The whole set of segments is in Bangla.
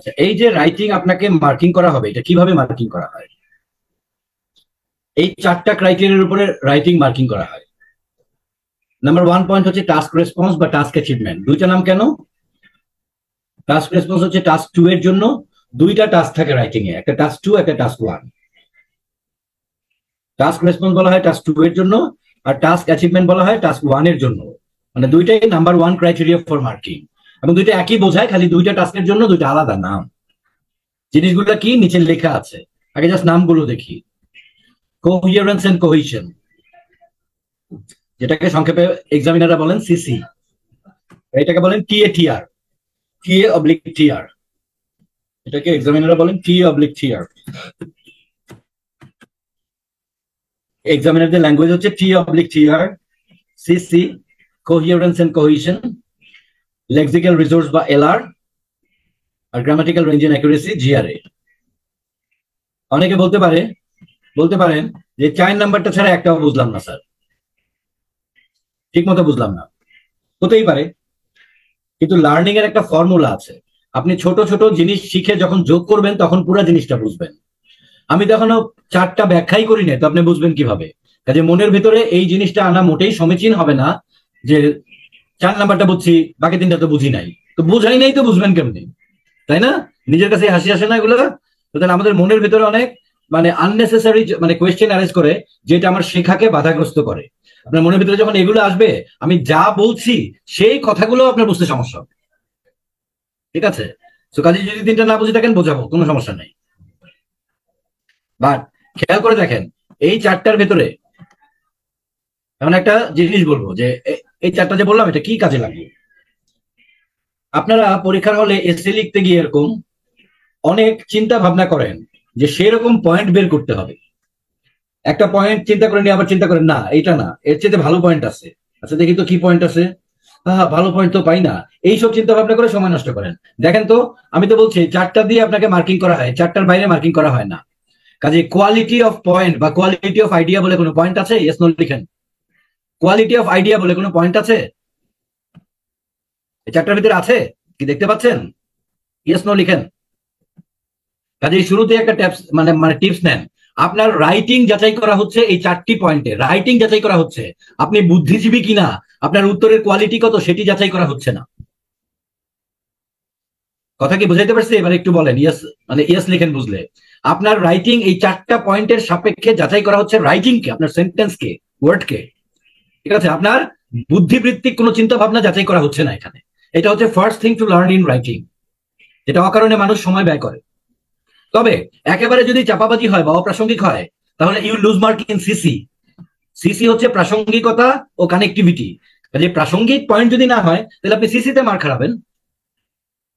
আচ্ছা, এই যে রাইটিং আপনাকে মার্কিং করা হবে, এটা কিভাবে মার্কিং করা হয়? এই 4টা ক্রাইটেরিয়ার উপরে রাইটিং মার্কিং করা হয়। নাম্বার 1 পয়েন্ট হচ্ছে টাস্ক রেসপন্স বা টাস্ক অ্যাচিভমেন্ট। দুইটা নাম কেন? টাস্ক রেসপন্স হচ্ছে টাস্ক 2 এর জন্য। দুইটা টাস্ক থাকে রাইটিং এ, একটা টাস্ক 2, একটা টাস্ক 1। টাস্ক রেসপন্স বলা হয় টাস্ক 2 এর জন্য, আর টাস্ক অ্যাচিভমেন্ট বলা হয় টাস্ক 1 এর জন্য। মানে দুইটাই নাম্বার 1 ক্রাইটেরিয়া ফর মার্কিং, এবং দুইটা একই বোঝায়, খালি দুইটা টাস্কের জন্য দুইটা আলাদা নাম। জিনিসগুলো কি নিচে লেখা আছে, আগে জাস্ট নামগুলো দেখি। কোহিয়ারেন্স এন্ড কোহিশন, যেটাকে সংক্ষেপে এক্সামিনাররা বলেন সিসি, এটাকে বলেন টিএটিআর, টিএ অবলিক টিআর, এটাকে এক্সামিনাররা বলেন টিএ অবলিক টিআর। এক্সামিনারদের ল্যাঙ্গুয়েজ হচ্ছে T oblique TR, CC, coherence and cohesion, lexical resource বা এলআর, আর grammatical range and accuracy GRA. অনেকে বলতে পারেন যে 4 নাম্বারটা ছাড়া একটাও বুঝলাম না স্যার, ঠিক মতো বুঝলাম না। হতেই পারে, কিন্তু লার্নিং এর একটা ফর্মুলা আছে। আপনি ছোট ছোট জিনিস শিখে যখন যোগ করবেন তখন পুরো জিনিসটা বুঝবেন। আমি তো এখনো 4টা ব্যাখ্যাই করি না, তো আপনি বুঝবেন কিভাবে? কাজে মনের ভিতরে এই জিনিসটা আনা মোটেই সমীচীন হবে না যে 4 নাম্বারটা বুঝছি, বাকি 3টা তো বুঝি নাই। তো বুঝাই নাই তো বুঝবেন কেমনি, তাই না? নিজের কাছে হাসি আসে না এগুলো? তো তাহলে আমাদের মনের ভিতরে অনেক মানে আননেসেসারি মানে কোয়েশ্চেন অ্যারেজ করে, যেটা আমার শেখাকে বাধাগ্রস্ত করে। আপনার মনের ভিতরে যখন এগুলো আসবে, আমি যা বলছি সেই কথাগুলো আপনার বুঝতে সমস্যা হবে। ঠিক আছে? তো কাজে যদি 3টা না বুঝে থাকেন, বোঝাবো, কোনো সমস্যা নেই। বাট খেয়াল করে দেখেন, এই 4টার ভেতরে এমন একটা জিনিস বলবো যে এই 4টা যে বললাম, এটা কি কাজে লাগবে? আপনারা পরীক্ষার হলে এসে লিখতে গিয়ে এরকম অনেক চিন্তা ভাবনা করেন যে সেরকম পয়েন্ট বের করতে হবে। একটা পয়েন্ট চিন্তা করে নিয়ে আবার চিন্তা করেন, না এইটা না, এর চেয়ে ভালো পয়েন্ট আছে। আচ্ছা দেখি তো কি পয়েন্ট আছে, ভালো পয়েন্ট তো পাই না। এইসব চিন্তা ভাবনা করে সময় নষ্ট করেন। দেখেন তো, আমি তো বলছি 4টা দিয়ে আপনাকে মার্কিং করা হয়, 4টার বাইরে মার্কিং করা হয় না। কাজে কোয়ালিটি অফ পয়েন্ট বা কোয়ালিটি অফ আইডিয়া বলে কোনো পয়েন্ট আছে? ইয়েস নো লিখেন। কোয়ালিটি অফ আইডিয়া বলে কোনো পয়েন্ট আছে? এই 4টার ভিতরে আছে কি দেখতে পাচ্ছেন? ইয়েস নো লিখেন। কাজে শুরুতে একটা মানে টিপস নেন। আপনার রাইটিং যাচাই করা হচ্ছে এই 4টি পয়েন্টে, রাইটিং যাচাই করা হচ্ছে। আপনি বুদ্ধিজীবী কিনা, আপনার উত্তরের কোয়ালিটি কত, সেটি যাচাই করা হচ্ছে না। কথা কি বুঝাইতে পারছি? এবার একটু বলেন ইয়েস, মানে ইয়েস লিখেন বুঝলে। আপনার রাইটিং এই 4টা পয়েন্টের সাপেক্ষে যাচাই করা হচ্ছে রাইটিং কে, আপনার সেন্টেন্স কে, ওয়ার্ড কে। ঠিক আছে? আপনার বুদ্ধিবৃত্তিক কোনো চিন্তা ভাবনা যাচাই করা হচ্ছে না এখানে। এটা হচ্ছে first thing to learn in writing, যেটা অকারণে মানুষ সময় ব্যয় করে। তবে একেবারে যদি চাপাবাজি হয় বা অপ্রাসঙ্গিক হয়, তাহলে you lose mark in CC. CC হচ্ছে প্রাসঙ্গিকতা ও কানেক্টিভিটি। কাজে প্রাসঙ্গিক পয়েন্ট যদি না হয়, তাহলে আপনি সিসিতে মার্ক খারাবেন।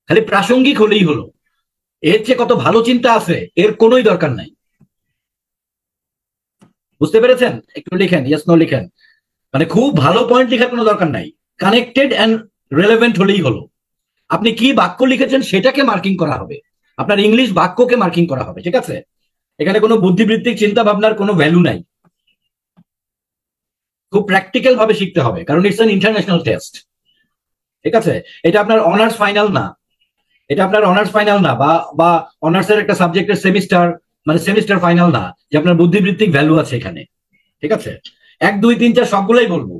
খালি প্রাসঙ্গিক হলেই হলো, এর চেয়ে কত ভালো চিন্তা আছে এর কোনোই দরকার নাই। বুঝতে পেরেছেন? একটু লিখেন, ইয়েস নো লিখেন। মানে খুব ভালো পয়েন্ট লেখার কোনো দরকার নাই, কানেক্টেড এন্ড রেলেভেন্ট হলেই হলো। আপনি কি বাক্য লিখেছেন সেটাকে মার্কিং করা হবে, আপনার ইংলিশ বাক্যকে মার্কিং করা হবে। ঠিক আছে? এখানে কোনো বুদ্ধিবৃত্তিক চিন্তা ভাবনার কোনো ভ্যালু নাই। খুব প্র্যাকটিক্যাল ভাবে শিখতে হবে, কারণ ইটস অ্যান ইন্টারন্যাশনাল টেস্ট। ঠিক আছে? এটা আপনার অনার্স ফাইনাল না, এটা আপনার অনার্স ফাইনাল না, বা অনার্সের একটা সাবজেক্টের সেমিস্টার মানে সেমিস্টার ফাইনাল না, যে আপনার বুদ্ধিবৃত্তিক ভ্যালু আছে এখানে। ঠিক আছে? 1 2 3 4 সবগুলোই বলবো,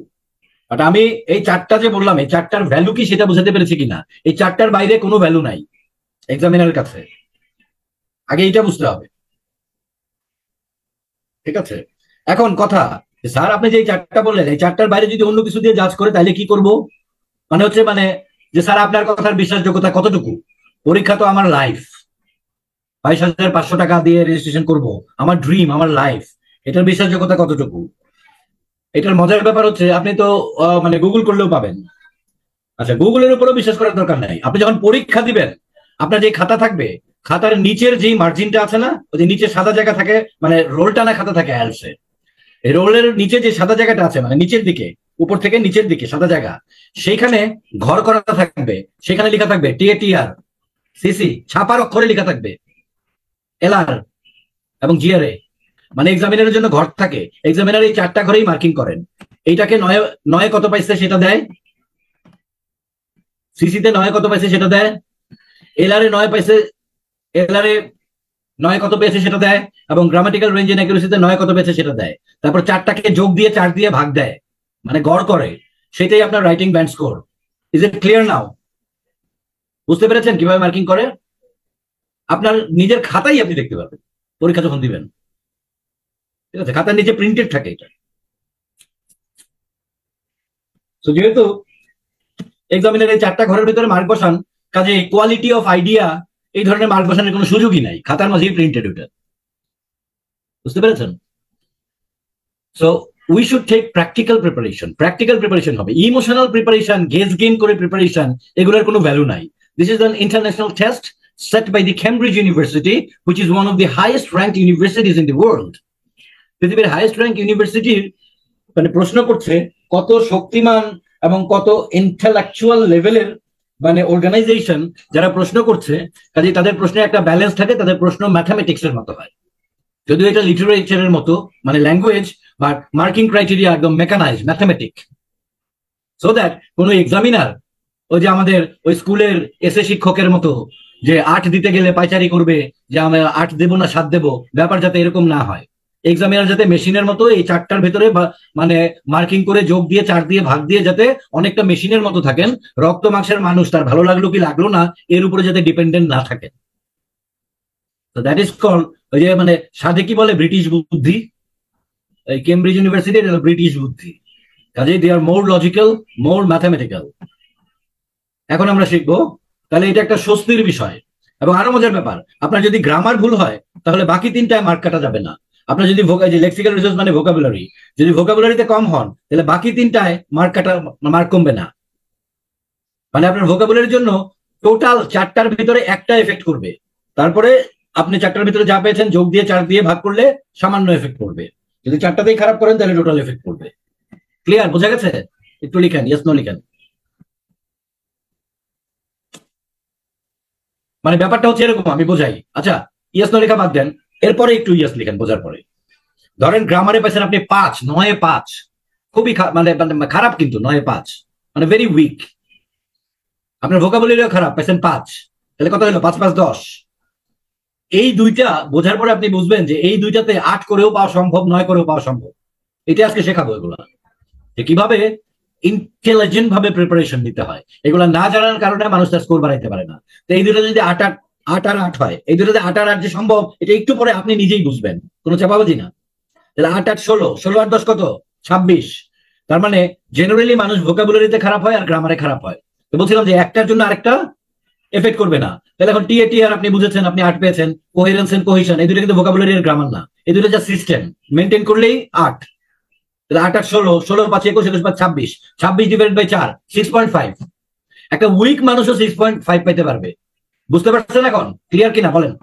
বাট আমি এই 4টা যে বললাম, এই 4টার ভ্যালু কি সেটা বুঝাতে পেরেছি কিনা। এই 4টার বাইরে কোনো ভ্যালু নাই এক্সামিনারের কাছে, আগে এইটা বুঝতে হবে। ঠিক আছে? এখন কথা, স্যার আপনি যে 4টা বললেন, এই 4টার বাইরে যদি অন্য কিছু দিয়ে জাজ করে তাহলে কি করব? মানে হচ্ছে মানে যে স্যার আপনার কথার বিশ্বাসযোগ্যতা কতটুকু? পরীক্ষা তো আমার লাইফ, 22,500 টাকা দিয়ে রেজিস্ট্রেশন করব, আমার ড্রিম, আমার লাইফ, এটার বিশ্বাসযোগ্যতা কতটুকু? এটার মজার ব্যাপার হচ্ছে আপনি তো মানে গুগল করলেও পাবেন। আচ্ছা, গুগলের উপরও বিশ্বাস করার দরকার নাই। আপনি যখন পরীক্ষা দিবেন, আপনার যে খাতা থাকবে, খাতার নিচের যে মার্জিনটা আছে না, ওই যে নিচে সাদা জায়গা থাকে, মানে রোল টানা খাতা থাকে আইএলটিএস এ, এই রোলের নিচে যে সাদা জায়গাটা আছে, মানে নিচের দিকে, উপর থেকে নিচের দিকে সাদা জায়গা, সেইখানে ঘর করা থাকবে, সেখানে লেখা থাকবে টিএটিআর, সিসি, ছাপার অক্ষরে লেখা থাকবে এলআর এবং জিআরএ। মানে এক্সামিনারের জন্য ঘর থাকে, এক্সামিনার এই 4টা ঘরেই মার্কিং করেন। এইটাকে নয় নয় কত পাইছে সেটা দেয়, সিসিতে 9 কত পাইছে সেটা দেয়, এলআর এ 9 পাইছে, এলআর এ 9 কত পেয়েছে সেটা দেয়, এবং গ্রামাটিক্যাল রেঞ্জ এন্ড অ্যাকুরেসিতে 9 কত পেয়েছে সেটা দেয়। তারপর 4টাকে যোগ দিয়ে 4 দিয়ে ভাগ দেয়, মানে গড় করে, সেটাই আপনার writing band score. Is it clear now? বুঝতে পেরেছেন কিভাবে মার্কিং করে? আপনার নিজের খাতাই আপনি দেখতে পারবেন পরীক্ষা যখন দিবেন, ঠিক আছে? খাতার নিচে প্রিন্টেড থাকে এটা। তো যেহেতু এক্সামিনের এই 4টা ঘরের ভিতরে মার্ক বসান, কাজে কোয়ালিটি অফ আইডিয়া এই ধরনের মার্ক বসানোর কোনো সুযোগই নাই, খাতার মাঝেই প্রিন্টেড ওটা। বুঝতে পেরেছেন? So we should take practical preparation হবে। ইমোশনাল প্রিপারেশন, গেস গেইন করে প্রিপারেশন, এগুলোর কোনো ভ্যালু নাই। This is an international test set by the Cambridge University, which is one of the highest ranked universities in the world. পৃথিবীর হাইয়েস্ট র্যাঙ্ক ইউনিভার্সিটির মানে প্রশ্ন করছে কত শক্তিমান এবং কত ইন্টেলেকচুয়াল লেভেলের মানে অর্গানাইজেশন যারা প্রশ্ন করছে, কাজে তাদের প্রশ্নে একটা ব্যালেন্স থাকে, তাদের প্রশ্ন ম্যাথামেটিক্স এর মতো হয়। যদিও এটা লিটারেচারের মতো, মানে ল্যাঙ্গুয়েজ বা মার্কিং ক্রাইটেরিয়া একদম মেকানাইজ ম্যাথামেটিক, সো দ্যাট কোনো এক্সামিনার ওই যে আমাদের ওই স্কুলের এসে শিক্ষকের মতো যে 8 দিতে গেলে পাইচারি করবে, যে আমরা 8 দেবো না 7 দেবো, ব্যাপার যাতে এরকম না হয়। এক্সামিনার যাতে মেশিনের মতো এই 4টার ভেতরে মানে মার্কিং করে যোগ দিয়ে 4 দিয়ে ভাগ দিয়ে যাতে অনেকটা মেশিনের মতো থাকেন, রক্ত মাংসের মানুষ তার ভালো লাগলো কি লাগলো না এর উপরে যাতে ডিপেন্ডেন্ট না থাকেন। তো দ্যাট ইজ কল্ড, ওই যে মানে সাধে কি বলে ব্রিটিশ বুদ্ধি, এই কেমব্রিজ ইউনিভার্সিটির ব্রিটিশ বুদ্ধি, কাজে দে আর মোর লজিক্যাল, মোর ম্যাথামেটিক্যাল। এখন আমরা শিখবো, তাহলে এটা একটা স্বস্তির বিষয়। এবং আরো মজার ব্যাপার, আপনার যদি গ্রামার ভুল হয় তাহলে বাকি 3টায় মার্ক কাটা যাবে না। আপনার যদি লেক্সিক্যাল রিসোর্স মানে ভোকাবুলারি, যদি ভোকাবুলারিতে কম হন তাহলে বাকি 3টায় মার্ক কমবে না। মানে আপনার ভোকাবুলারির জন্য টোটাল 4টার ভিতরে একটা এফেক্ট করবে, তারপরে আপনি 4টার ভিতরে যা পেয়েছেন যোগ দিয়ে 4 দিয়ে ভাগ করলে সামান্য এফেক্ট করবে। যদি 4টাতেই খারাপ করেন তাহলে টোটাল এফেক্ট করবে। ক্লিয়ার? বোঝা গেছে? একটু লিখেন, ইয়েস নো লিখেন। মানে ব্যাপারটা হচ্ছে এরকম, আমি বোঝাই। আচ্ছা, ইয়েস নো লেখা বাদ দেন, এরপরে একটু ইয়েস লিখেন বোঝার পরে। ধরেন গ্রামারে পাইছেন আপনি 5, 9-এ 5, খুবই মানে খারাপ, কিন্তু 9-এ 5 মানে ভেরি উইক। আপনার ভোকাবুলারিও খারাপ, পাইছেন 5, তাহলে কত হলো? 5 5 10। এই দুইটা বোঝার পরে আপনি বুঝবেন যে এই দুইটাতে 8 করেও পাওয়া সম্ভব, 9 করেও পাওয়া সম্ভব। এটা আজকে শেখাবো এগুলা, যে কিভাবে ইন্টেলিজেন্ট ভাবে প্রিপারেশন নিতে হয়। এগুলা না জানার কারণে মানুষ তার স্কোর বাড়াইতে পারে না। তো এই দুটো যদি 8 আর 8 হয়, এই দুটোতে 8 আর 8 যে সম্ভব, এটা একটু পরে আপনি নিজেই বুঝবেন, কোনো চাপাবাজি না। তাহলে 8 8 16, 16 আর 10 কত? 26। তার মানে জেনারেলি মানুষ ভোকাবুলারিতে খারাপ হয় আর গ্রামারে খারাপ হয়। তো বলছিলাম যে একটার জন্য আরেকটা এফেক্ট করবে না। তাহলে এখন টি আর আপনি বুঝেছেন, আপনি 8 পেয়েছেন। কোহেরেন্স এন্ড কোহেশন, এই দুটো কিন্তু ভোকাবুলারি আর গ্রামার না, এই দুটো যা সিস্টেম মেনটেন করলেই 8। 8 8 16, 16 5 21, 21 5 26, 26 ডিভাইডেড বাই 4, 6.5। একটা উইক মানুষও 6.5 পাইতে পারবে। বুঝতে পারছেন এখন? ক্লিয়ার কিনা বলেন?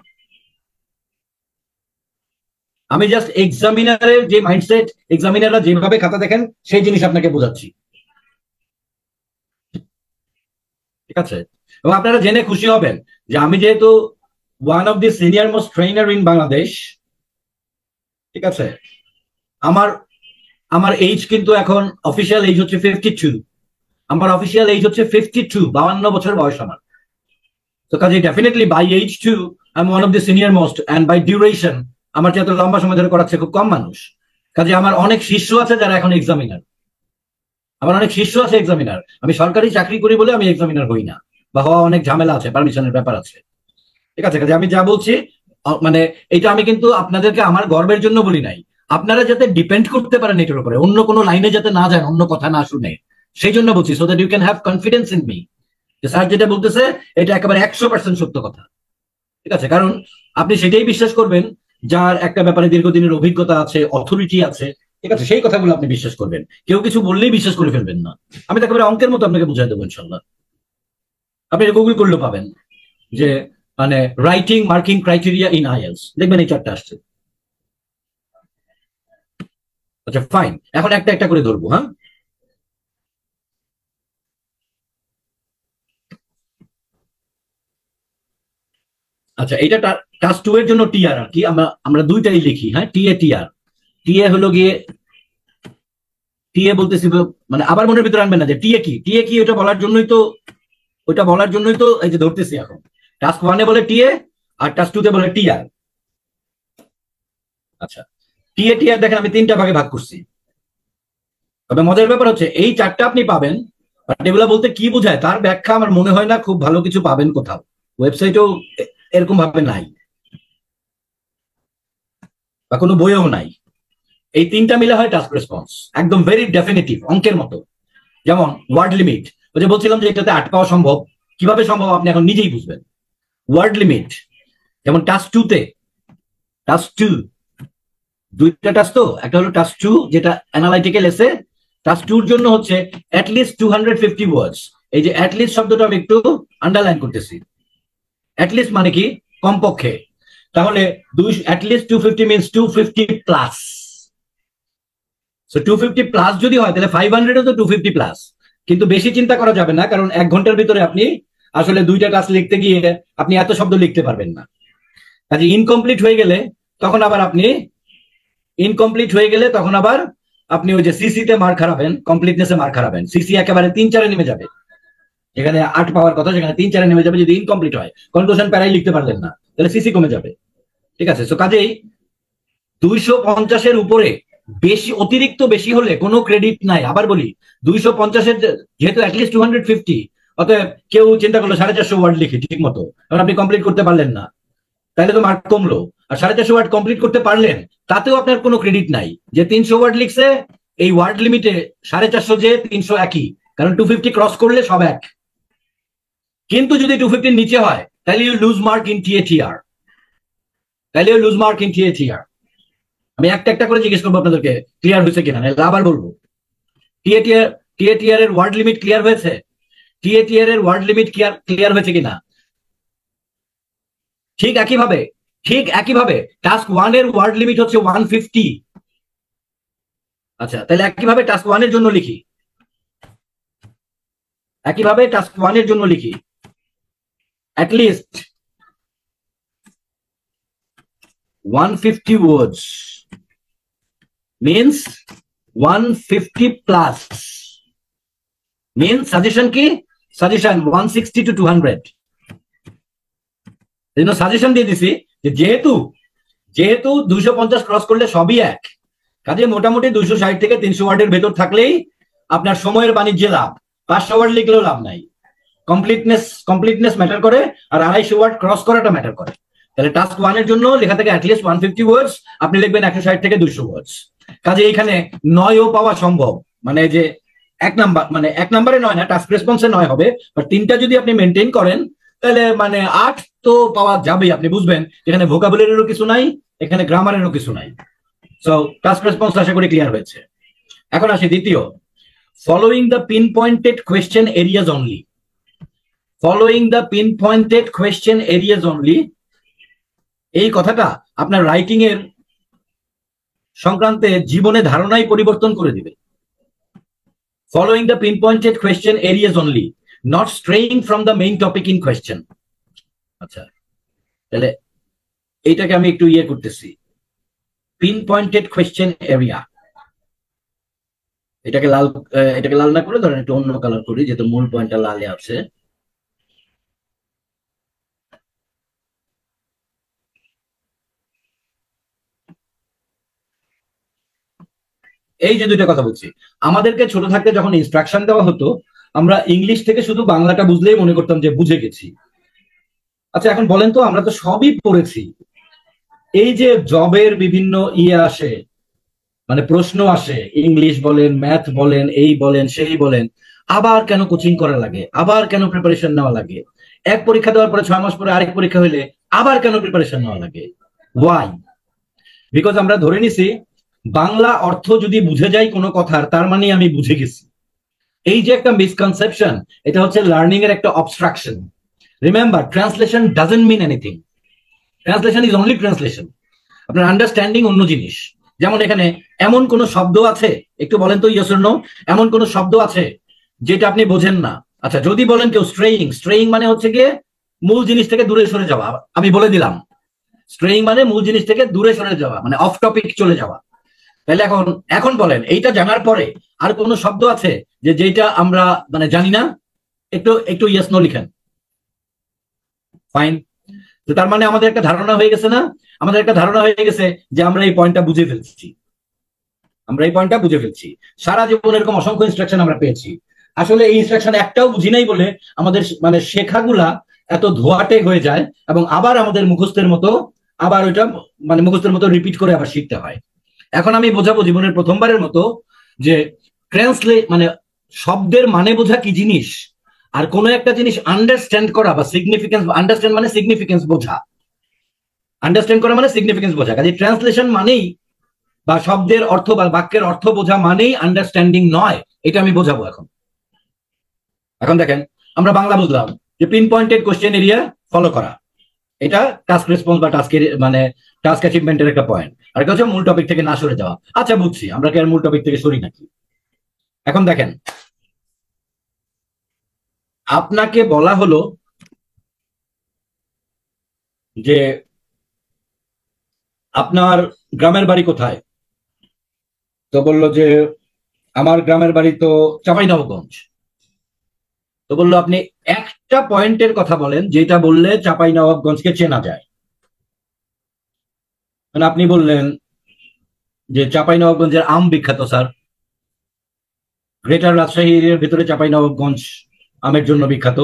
আমি জাস্ট এক্সামিনারের যে মাইন্ডসেট, এক্সামিনাররা যেভাবে খাতা দেখেন সেই জিনিস আপনাকে বোঝাচ্ছি, ঠিক আছে? এবং আপনারা জেনে খুশি হবেন যে আমি যেহেতু one of the senior most trainer in Bangladesh, ঠিক আছে, আমার আমার এইজ কিন্তু এখন অফিসিয়াল এইজ হচ্ছে 52। আমার অফিসিয়াল এইজ হচ্ছে 52, 52 বছর বয়স আমার। তো কাজে definitely by age too I am one of the senior most, and by duration আমার যত লম্বা সময় ধরে করাচ্ছে খুব কম মানুষ। কাজে আমার অনেক শিষ্য আছে যারা এখন এক্সামিনার, আমার অনেক শিষ্য আছে এক্সামিনার। আমি সরকারি চাকরি করি বলে আমি এক্সামিনার হই না, বা হওয়া অনেক ঝামেলা আছে, পারমিশনের ব্যাপার আছে, ঠিক আছে? কাজে আমি যা বলছি মানে এটা আমি কিন্তু আপনাদেরকে আমার গর্বের জন্য বলি নাই, আপনারা যাতে ডিপেন্ড করতে পারেন এটার উপরে, অন্য কোনো লাইনে যাতে না যান, অন্য কথা না শুনে, সেই জন্য বলছি, so that you can have confidence in me, যে স্যার যেটা বলতেছে এটা একেবারে 100% সত্য কথা, ঠিক আছে? কারণ আপনি সেটাই বিশ্বাস করবেন যার একটা ব্যাপারে দীর্ঘদিনের অভিজ্ঞতা আছে, অথরিটি আছে, ঠিক আছে? সেই কথাগুলো আপনি বিশ্বাস করবেন। কেউ কিছু বললেই বিশ্বাস করে ফেলবেন না। আমি তো একেবারে অঙ্কের মতো আপনাকে বুঝাই দেবো ইনশাল্লাহ। আপনি গুগল করলেও পাবেন যে মানে writing marking criteria in IELTS, দেখবেন এই 4টা আসছে। আচ্ছা ফাইন, এখন একটা একটা করে ধরবো। হ্যাঁ, আচ্ছা, এটা টাস্ক 2 এর জন্য টিআর আর কি, আমরা দুইটাই লিখি। হ্যাঁ, টিআর। টিএ হলো গিয়ে, টিএ বলতেছি মানে আবার মনের ভিতরে আনবেন না যে টিএ কি, টিএ কি, ওটা বলার জন্যই তো এই যে ধরতেছি এখন। টাস্ক 1 এ বলে টিএ আর টাস্ক 2 তে বলে টিআর। আচ্ছা, টিএ টিআর দেখেন আমি 3টা ভাগে ভাগ করছি। তবে মজার ব্যাপার হচ্ছে এই 4টা আপনি পাবেন, বাট এগুলা বলতে কি বোঝায় তার ব্যাখ্যা আমার মনে হয় না খুব ভালো কিছু পাবেন কোথাও, ওয়েবসাইটেও এরকম ভাবে নাই বা কোনো বইও নাই। এই 3টা মিলে হয় টাস্ক রেসপন্স, একদম ভেরি ডেফিনিটিভ অঙ্কের মতো। যেমন ওয়ার্ড লিমিট, ওই যে বলছিলাম যে এটাতে 8 পাওয়া সম্ভব, কিভাবে সম্ভব আপনি এখন নিজেই বুঝবেন। ওয়ার্ড লিমিট যেমন টাস্ক 2 তে, টাস্ক 2 দুইটা টাস্ক, তো একটা হলো টাস্ক 2 যেটা অ্যানালাইটিক্যাল এসে, টাস্ক 2 এর জন্য হচ্ছে অ্যাটলিস্ট 250 ওয়ার্ডস। এই যে অ্যাটলিস্ট শব্দটা আমি একটু আন্ডারলাইন করতেছি। অ্যাটলিস্ট মানে কি কমপক্ষে, তাহলে at least 250 means 250 plus. So 250 plus যদি হয় তাহলে 500 তো 250 প্লাস। কিন্তু বেশি চিন্তা করা যাবে না, কারণ 1 ঘন্টার ভিতরে আপনি আসলে 2টা টাস্ক লিখতে গিয়ে আপনি এত শব্দ লিখতে পারবেন না। কাজে ইনকমপ্লিট হয়ে গেলে তখন আবার আপনি ওই যে সিসিতে মার খারাবেন, কমপ্লিটনেসে মার খারাবেন। সিসি একেবারে 3-4 নেমে যাবে, যেখানে 8 পাওয়ার কথা সেখানে 3-4 নেমে যাবে যদি ইনকমপ্লিট হয়। কনক্লুশন প্যারাই লিখতে পারলেন না, তাহলে সিসি কমে যাবে। ঠিক আছে, সো কাজেই 250-এর উপরে বেশি, অতিরিক্ত বেশি হলে কোনো ক্রেডিট নাই। আবার বলি 250-এর যেহেতু অ্যাটলিস্ট 250, অতএব কেউ চিন্তা করলো 450 ওয়ার্ড লিখে ঠিক মতো, কারণ আপনি কমপ্লিট করতে পারলেন না, তাহলে তো মার্ক কমলো। আর 450 ওয়ার্ড কমপ্লিট করতে পারলেন, তাতেও আপনার কোনো ক্রেডিট নাই। যে 300 ওয়ার্ড লিখছে, এই ওয়ার্ড লিমিটে 450 যে 300 একই, কারণ 250 ক্রস করলে সব এক। কিন্তু যদি 250 নিচে হয় তাহলে ইউ লুজ মার্ক ইন টিএটিআর, আমি একটা একটা করে জিজ্ঞেস করবো আপনাদেরকে ক্লিয়ার হয়েছে কিনা, আবার বলবো। টিএটিআর এর ওয়ার্ড লিমিট ক্লিয়ার হয়েছে? টিএটিআর এর ওয়ার্ড লিমিট ক্লিয়ার হয়েছে কিনা? ঠিক একইভাবে টাস্ক 1 এর ওয়ার্ড লিমিট হচ্ছে 150। আচ্ছা, তাহলে একইভাবে টাস্ক 1 এর জন্য লিখি, 150 words means 150 plus means suggestion 160 to 200। Suggestion দিয়ে দিছি যে যেহেতু 250 ক্রস করলে সবই এক, কাজে মোটামুটি 260 থেকে 300 ওয়ার্ডের ভেতর থাকলেই আপনার সময়ের বাণিজ্যে লাভ। 500 ওয়ার্ড লিখলেও লাভ নাই, কমপ্লিটনেস ম্যাটার করে, আর 250 ওয়ার্ড ক্রস করাটা ম্যাটার করে। তাহলে টাস্ক 1 এর জন্য লেখা থাকে অ্যাটলিস্ট 150 ওয়ার্ডস, আপনি লিখবেন 160 থেকে 200 ওয়ার্ডস। কাজে এখানে 9ও পাওয়া সম্ভব, মানে যে 1 নম্বরে 9 না, টাস্ক রেসপন্সে 9 হবে, বাট 3টা যদি আপনি মেনটেন করেন তাহলে মানে 8 তো পাওয়া যাবেই। আপনি বুঝবেন এখানে ভোকাবুলারিরও কিছু নাই, এখানে গ্রামারেরও কিছু নাই। সো টাস্ক রেসপন্স আশা করি ক্লিয়ার হয়েছে। এখন আসি দ্বিতীয়, following the pinpointed question areas only. এই কথাটা আপনার রাইটিং এর সংক্রান্তে জীবনে ধারণাই পরিবর্তন করে দিবে। Following the pinpointed question areas only, not straying from the main topic in question. আচ্ছা, তাহলে এইটাকে আমি একটু করতেছি, পিন পয়েন্টেড কোয়েশ্চেন এরিয়া। এটাকে লাল না করে ধরেন একটু অন্য কালার করি, যেহেতু মূল পয়েন্টটা লালে আছে। এই যে দুইটা কথা বলছি, আমাদেরকে ছোট থাকতে যখন ইনস্ট্রাকশন দেওয়া হতো, আমরা ইংলিশ থেকে শুধু বাংলাটা বুঝলেই মনে করতাম যে বুঝে গেছি। আচ্ছা, এখন বলেন তো, আমরা তো সবই পড়েছি, এই যে জবের বিভিন্ন আসে, মানে প্রশ্ন আসে, ইংলিশ বলেন, ম্যাথ বলেন, এই বলেন, সেই বলেন, আবার কেন কোচিং করা লাগে, আবার কেন প্রিপারেশন নেওয়া লাগে, এক পরীক্ষা দেওয়ার পরে 6 মাস পরে আরেক পরীক্ষা হইলে আবার কেন প্রিপারেশন নেওয়া লাগে? ওয়াই? বিকজ আমরা ধরে নিছি বাংলা অর্থ যদি বুঝে যাই কোনো কথার, তার মানে আমি বুঝে গেছি। এই যে একটা মিসকনসেপশন, এটা হচ্ছে লার্নিং এর একটা obstruction. Remember, translation doesn't mean anything, translation is only translation. আপনার আন্ডারস্ট্যান্ডিং অন্য জিনিস। যেমন এখানে এমন কোন শব্দ আছে, একটু বলেন তো ইয়েস অর নো, এমন কোন শব্দ আছে যেটা আপনি বোঝেন না? আচ্ছা, যদি বলেন কেউ স্ট্রেইং মানে হচ্ছে গিয়ে মূল জিনিস থেকে দূরে সরে যাওয়া, আমি বলে দিলাম স্ট্রেইং মানে মূল জিনিস থেকে দূরে সরে যাওয়া, মানে অফ টপিক চলে যাওয়া। তাহলে এখন বলেন, এইটা জানার পরে আর কোন শব্দ আছে যেটা আমরা মানে জানি না? একটু ইয়েস নো লিখেন। ফাইন। তো তার মানে আমাদের একটা ধারণা হয়ে গেছে না, আমাদের একটা ধারণা হয়ে গেছে যে আমরা এই পয়েন্টটা বুঝে ফেলছি, আমরা এই পয়েন্টটা বুঝে ফেলছি। সারা জীবন এরকম অসংখ্য ইনস্ট্রাকশন আমরা পেয়েছি, আসলে এই ইনস্ট্রাকশন একটাও বুঝি নাই বলে আমাদের মানে শেখাগুলা এত ধোয়াটে হয়ে যায় এবং আবার আমাদের মুখস্থের মতো আবার ওইটা মানে মুখস্থের মতো রিপিট করে আবার শিখতে হয়। এখন আমি বোঝাবো জীবনের প্রথমবারের মতো যে ট্রান্সলেট মানে শব্দের মানে বোঝা কি জিনিস, আর কোন একটা জিনিস আন্ডারস্ট্যান্ড করা বা সিগনিফিকেন্স, আন্ডারস্ট্যান্ড মানে সিগনিফিকেন্স বোঝা, আন্ডারস্ট্যান্ড করা মানে সিগনিফিকেন্স বোঝা। কাজে ট্রান্সলেশন মানেই বা শব্দের অর্থ বা বাক্যের অর্থ বোঝা মানেই আন্ডারস্ট্যান্ডিং নয়, এটা আমি বোঝাবো এখন। এখন দেখেন আমরা বাংলা বুঝলাম যে pin pointed question area follow করা, এটা টাস্ক রেসপন্স বা টাস্কের মানে টাস্ক অ্যাচিভমেন্টের একটা পয়েন্ট। আর এটা হচ্ছে মূল টপিক থেকে না সরে যাওয়া। আচ্ছা বুঝছি, আমরা কি আর মূল টপিক থেকে সরি নাকি? এখন দেখেন আপনাকে বলা হলো যে আপনার গ্রামের বাড়ি কোথায়, তো বললো যে আমার গ্রামের বাড়ি তো চাঁপাইনবাবগঞ্জ। তো বললো আপনি একটা পয়েন্টের কথা বলেন যেটা বললে চাঁপাইনবাবগঞ্জকে চেনা যায়। মানে আপনি বললেন যে চাঁপাইনবাবগঞ্জের আম বিখ্যাত স্যার, গ্রেটার রাজশাহীর ভিতরে চাঁপাইনবাবগঞ্জ আমের জন্য বিখ্যাত,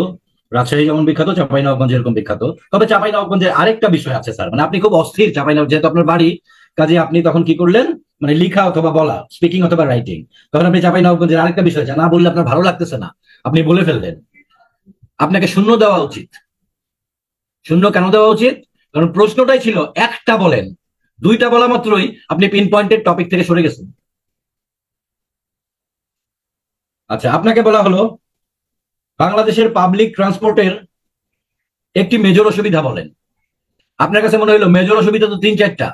রাজশাহী যেমন বিখ্যাত চাঁপাইনবাবগঞ্জ এরকম বিখ্যাত। তবে চাঁপাইনবাবগঞ্জের আরেকটা বিষয় আছে স্যার, মানে আপনি খুব অস্থির চাঁপাইনবাবগঞ্জ যেহেতু আপনার বাড়ি, কাজে আপনি তখন কি করলেন মানে লিখা অথবা বলা, স্পিকিং অথবা রাইটিং, তখন আপনি চাঁপাইনবাবগঞ্জের আরেকটা বিষয় যা না বললে আপনার ভালো লাগতেছে না, আপনি বলে ফেললেন। আপনাকে শূন্য দেওয়া উচিত। শূন্য কেন দেওয়া উচিত? কারণ প্রশ্নটাই ছিল একটা বলেন, দুইটা বলা মাত্রই আপনি পিন পয়েন্টের টপিক থেকে সরে গেছেন। আচ্ছা আপনাকে বলা হলো বাংলাদেশের পাবলিক ট্রান্সপোর্টের একটি মেজর অসুবিধা বলেন। আপনার কাছে মনে হলো মেজর অসুবিধা তো তিন চারটা,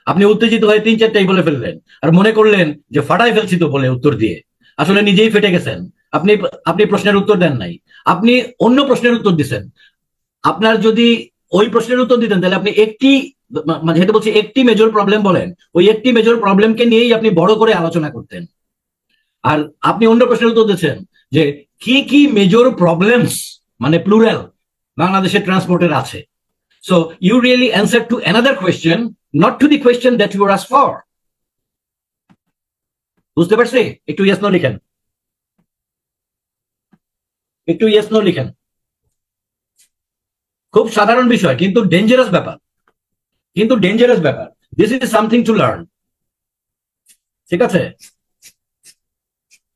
আপনি উত্তেজিত হয়ে তিন চারটাই বলে ফেললেন আর মনে করলেন যে ফাটাই ফেলছি তো বলে উত্তর দিয়ে, আসলে নিজেই ফেটে গেছেন। আপনি আপনি প্রশ্নের উত্তর দেন নাই, আপনি অন্য প্রশ্নের উত্তর দিচ্ছেন। আপনার যদি ওই প্রশ্নের উত্তর দিতেন তাহলে আপনি একটি যেহেতু বলছি একটি মেজর প্রবলেম বলেন, ওই একটি মেজর প্রবলেমকে নিয়েই আপনি বড় করে আলোচনা করতেন। আর আপনি অন্য প্রশ্নের উত্তর দিচ্ছেন যে কি কি মেজর প্রবলেমস মানে প্লুরাল বাংলাদেশের ট্রান্সপোর্টের আছে। So you really answer to another question, not to the question that you are asked for. বুঝতে পারছি? একটু ইয়েস নো লিখেন, একটু ইয়েস নো লিখেন। খুব সাধারণ বিষয় কিন্তু ডেঞ্জারাস ব্যাপার, কিন্তু ডেঞ্জারাস ব্যাপার। This is something to learn. ঠিক আছে,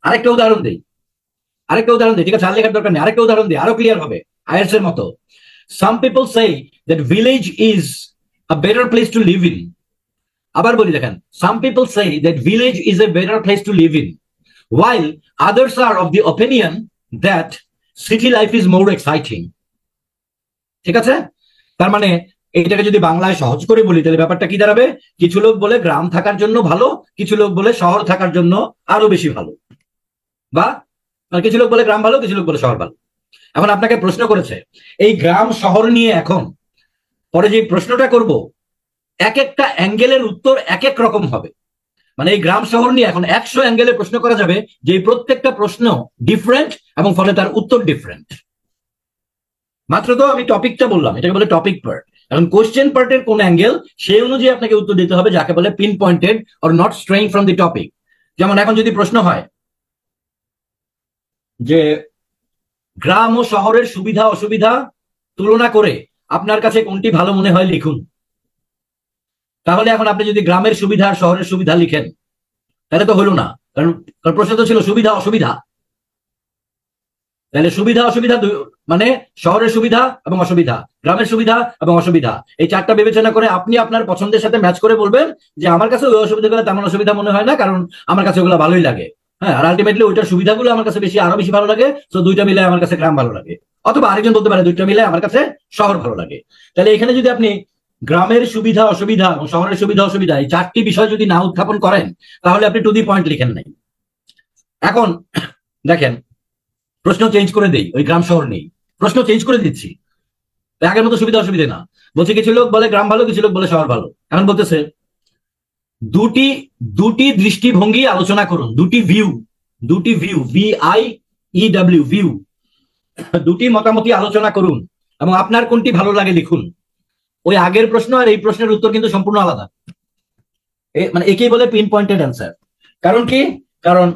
আরেকটা উদাহরণ দিই, আরেকটা উদাহরণ দিই। ঠিক আছে, আর লেখার দরকার নেই, আরেকটা উদাহরণ দিই, আরো ক্লিয়ার হবে আইএলটিএস এর মতো। Some people say that village is a better place to live in. আবার বলি দেখেন, some people say that village is a better place to live in while others are of the opinion that city life is more exciting. ঠিক আছে, তার মানে এইটাকে যদি বাংলায় সহজ করে বলি তাহলে ব্যাপারটা কি দাঁড়াবে? কিছু লোক বলে গ্রাম থাকার জন্য ভালো, কিছু লোক বলে শহর থাকার জন্য আরো বেশি ভালো, বা কিছু লোক বলে গ্রাম ভালো, কিছু লোক বলে শহর ভালো। এখন আপনাকে প্রশ্ন করেছে এই গ্রাম শহর নিয়ে, এখন পরে যে প্রশ্নটা করব এক একটা অ্যাঙ্গেলের উত্তর এক এক রকম হবে। মানে এই গ্রাম শহর নিয়ে এখন 100 অ্যাঙ্গেলে প্রশ্ন করা যাবে, যে প্রত্যেকটা প্রশ্ন ডিফারেন্ট এবং ফলে তার উত্তর ডিফারেন্ট। মাত্র তো আমি টপিকটা বললাম, এটাকে বলে টপিক পার্ট। এখন কোশ্চেন পার্টের কোন অ্যাঙ্গেল সেই অনুযায়ী আপনাকে উত্তর দিতে হবে, যাকে বলে pinpointed or not straying from the topic. যেমন এখন যদি প্রশ্ন হয় যে গ্রাম ও শহরের সুবিধা অসুবিধা তুলনা করে আপনার কাছে কোনটি ভালো মনে হয় লিখুন, তাহলে এখন আপনি যদি গ্রামের সুবিধা আর শহরের সুবিধা লিখেন তাহলে তো হলো না, কারণ প্রশ্ন তো ছিল সুবিধা অসুবিধা। তাহলে সুবিধা অসুবিধা মানে শহরের সুবিধা এবং অসুবিধা, গ্রামের সুবিধা এবং অসুবিধা, এই চারটা বিবেচনা করে আপনি আপনার পছন্দের সাথে ম্যাচ করে বলবেন যে আমার কাছে ওই অসুবিধাগুলো তেমন অসুবিধা মনে হয় না, কারণ আমার কাছে ওগুলো ভালোই লাগে। হ্যাঁ, আর আলটিমেটলি ওইটার সুবিধাগুলো আমার কাছে বেশি, আরো বেশি ভালো লাগে, তো দুইটা মিলে আমার কাছে গ্রাম ভালো লাগে। অথবা আরেকজন বলতে পারে দুইটা মিলে আমার কাছে শহর ভালো লাগে। তাহলে এখানে যদি আপনি গ্রামের সুবিধা অসুবিধা এবং শহরের সুবিধা অসুবিধা এই চারটি বিষয় যদি না উত্থাপন করেন তাহলে আপনি টু দি পয়েন্ট লিখেন নাই। এখন দেখেন প্রশ্ন চেঞ্জ করে দেই, ওই গ্রাম শহর নেই, প্রশ্ন চেঞ্জ করে দিচ্ছি। আগের মতো সুবিধা অসুবিধা না, বলছে কিছু লোক বলে গ্রাম ভালো, কিছু লোক বলে শহর ভালো। এখন বলতেছে দুটি দৃষ্টিভঙ্গি আলোচনা করুন, দুটি ভিউ, VIEW ভিউ, দুটি মতামতি আলোচনা করুন এবং আপনার কোনটি ভালো লাগে লিখুন। ওই আগের প্রশ্ন আর এই প্রশ্নের উত্তর কিন্তু সম্পূর্ণ আলাদা। মানে একেই বলে পিন পয়েন্টেড অ্যান্সার। কারণ কি? কারণ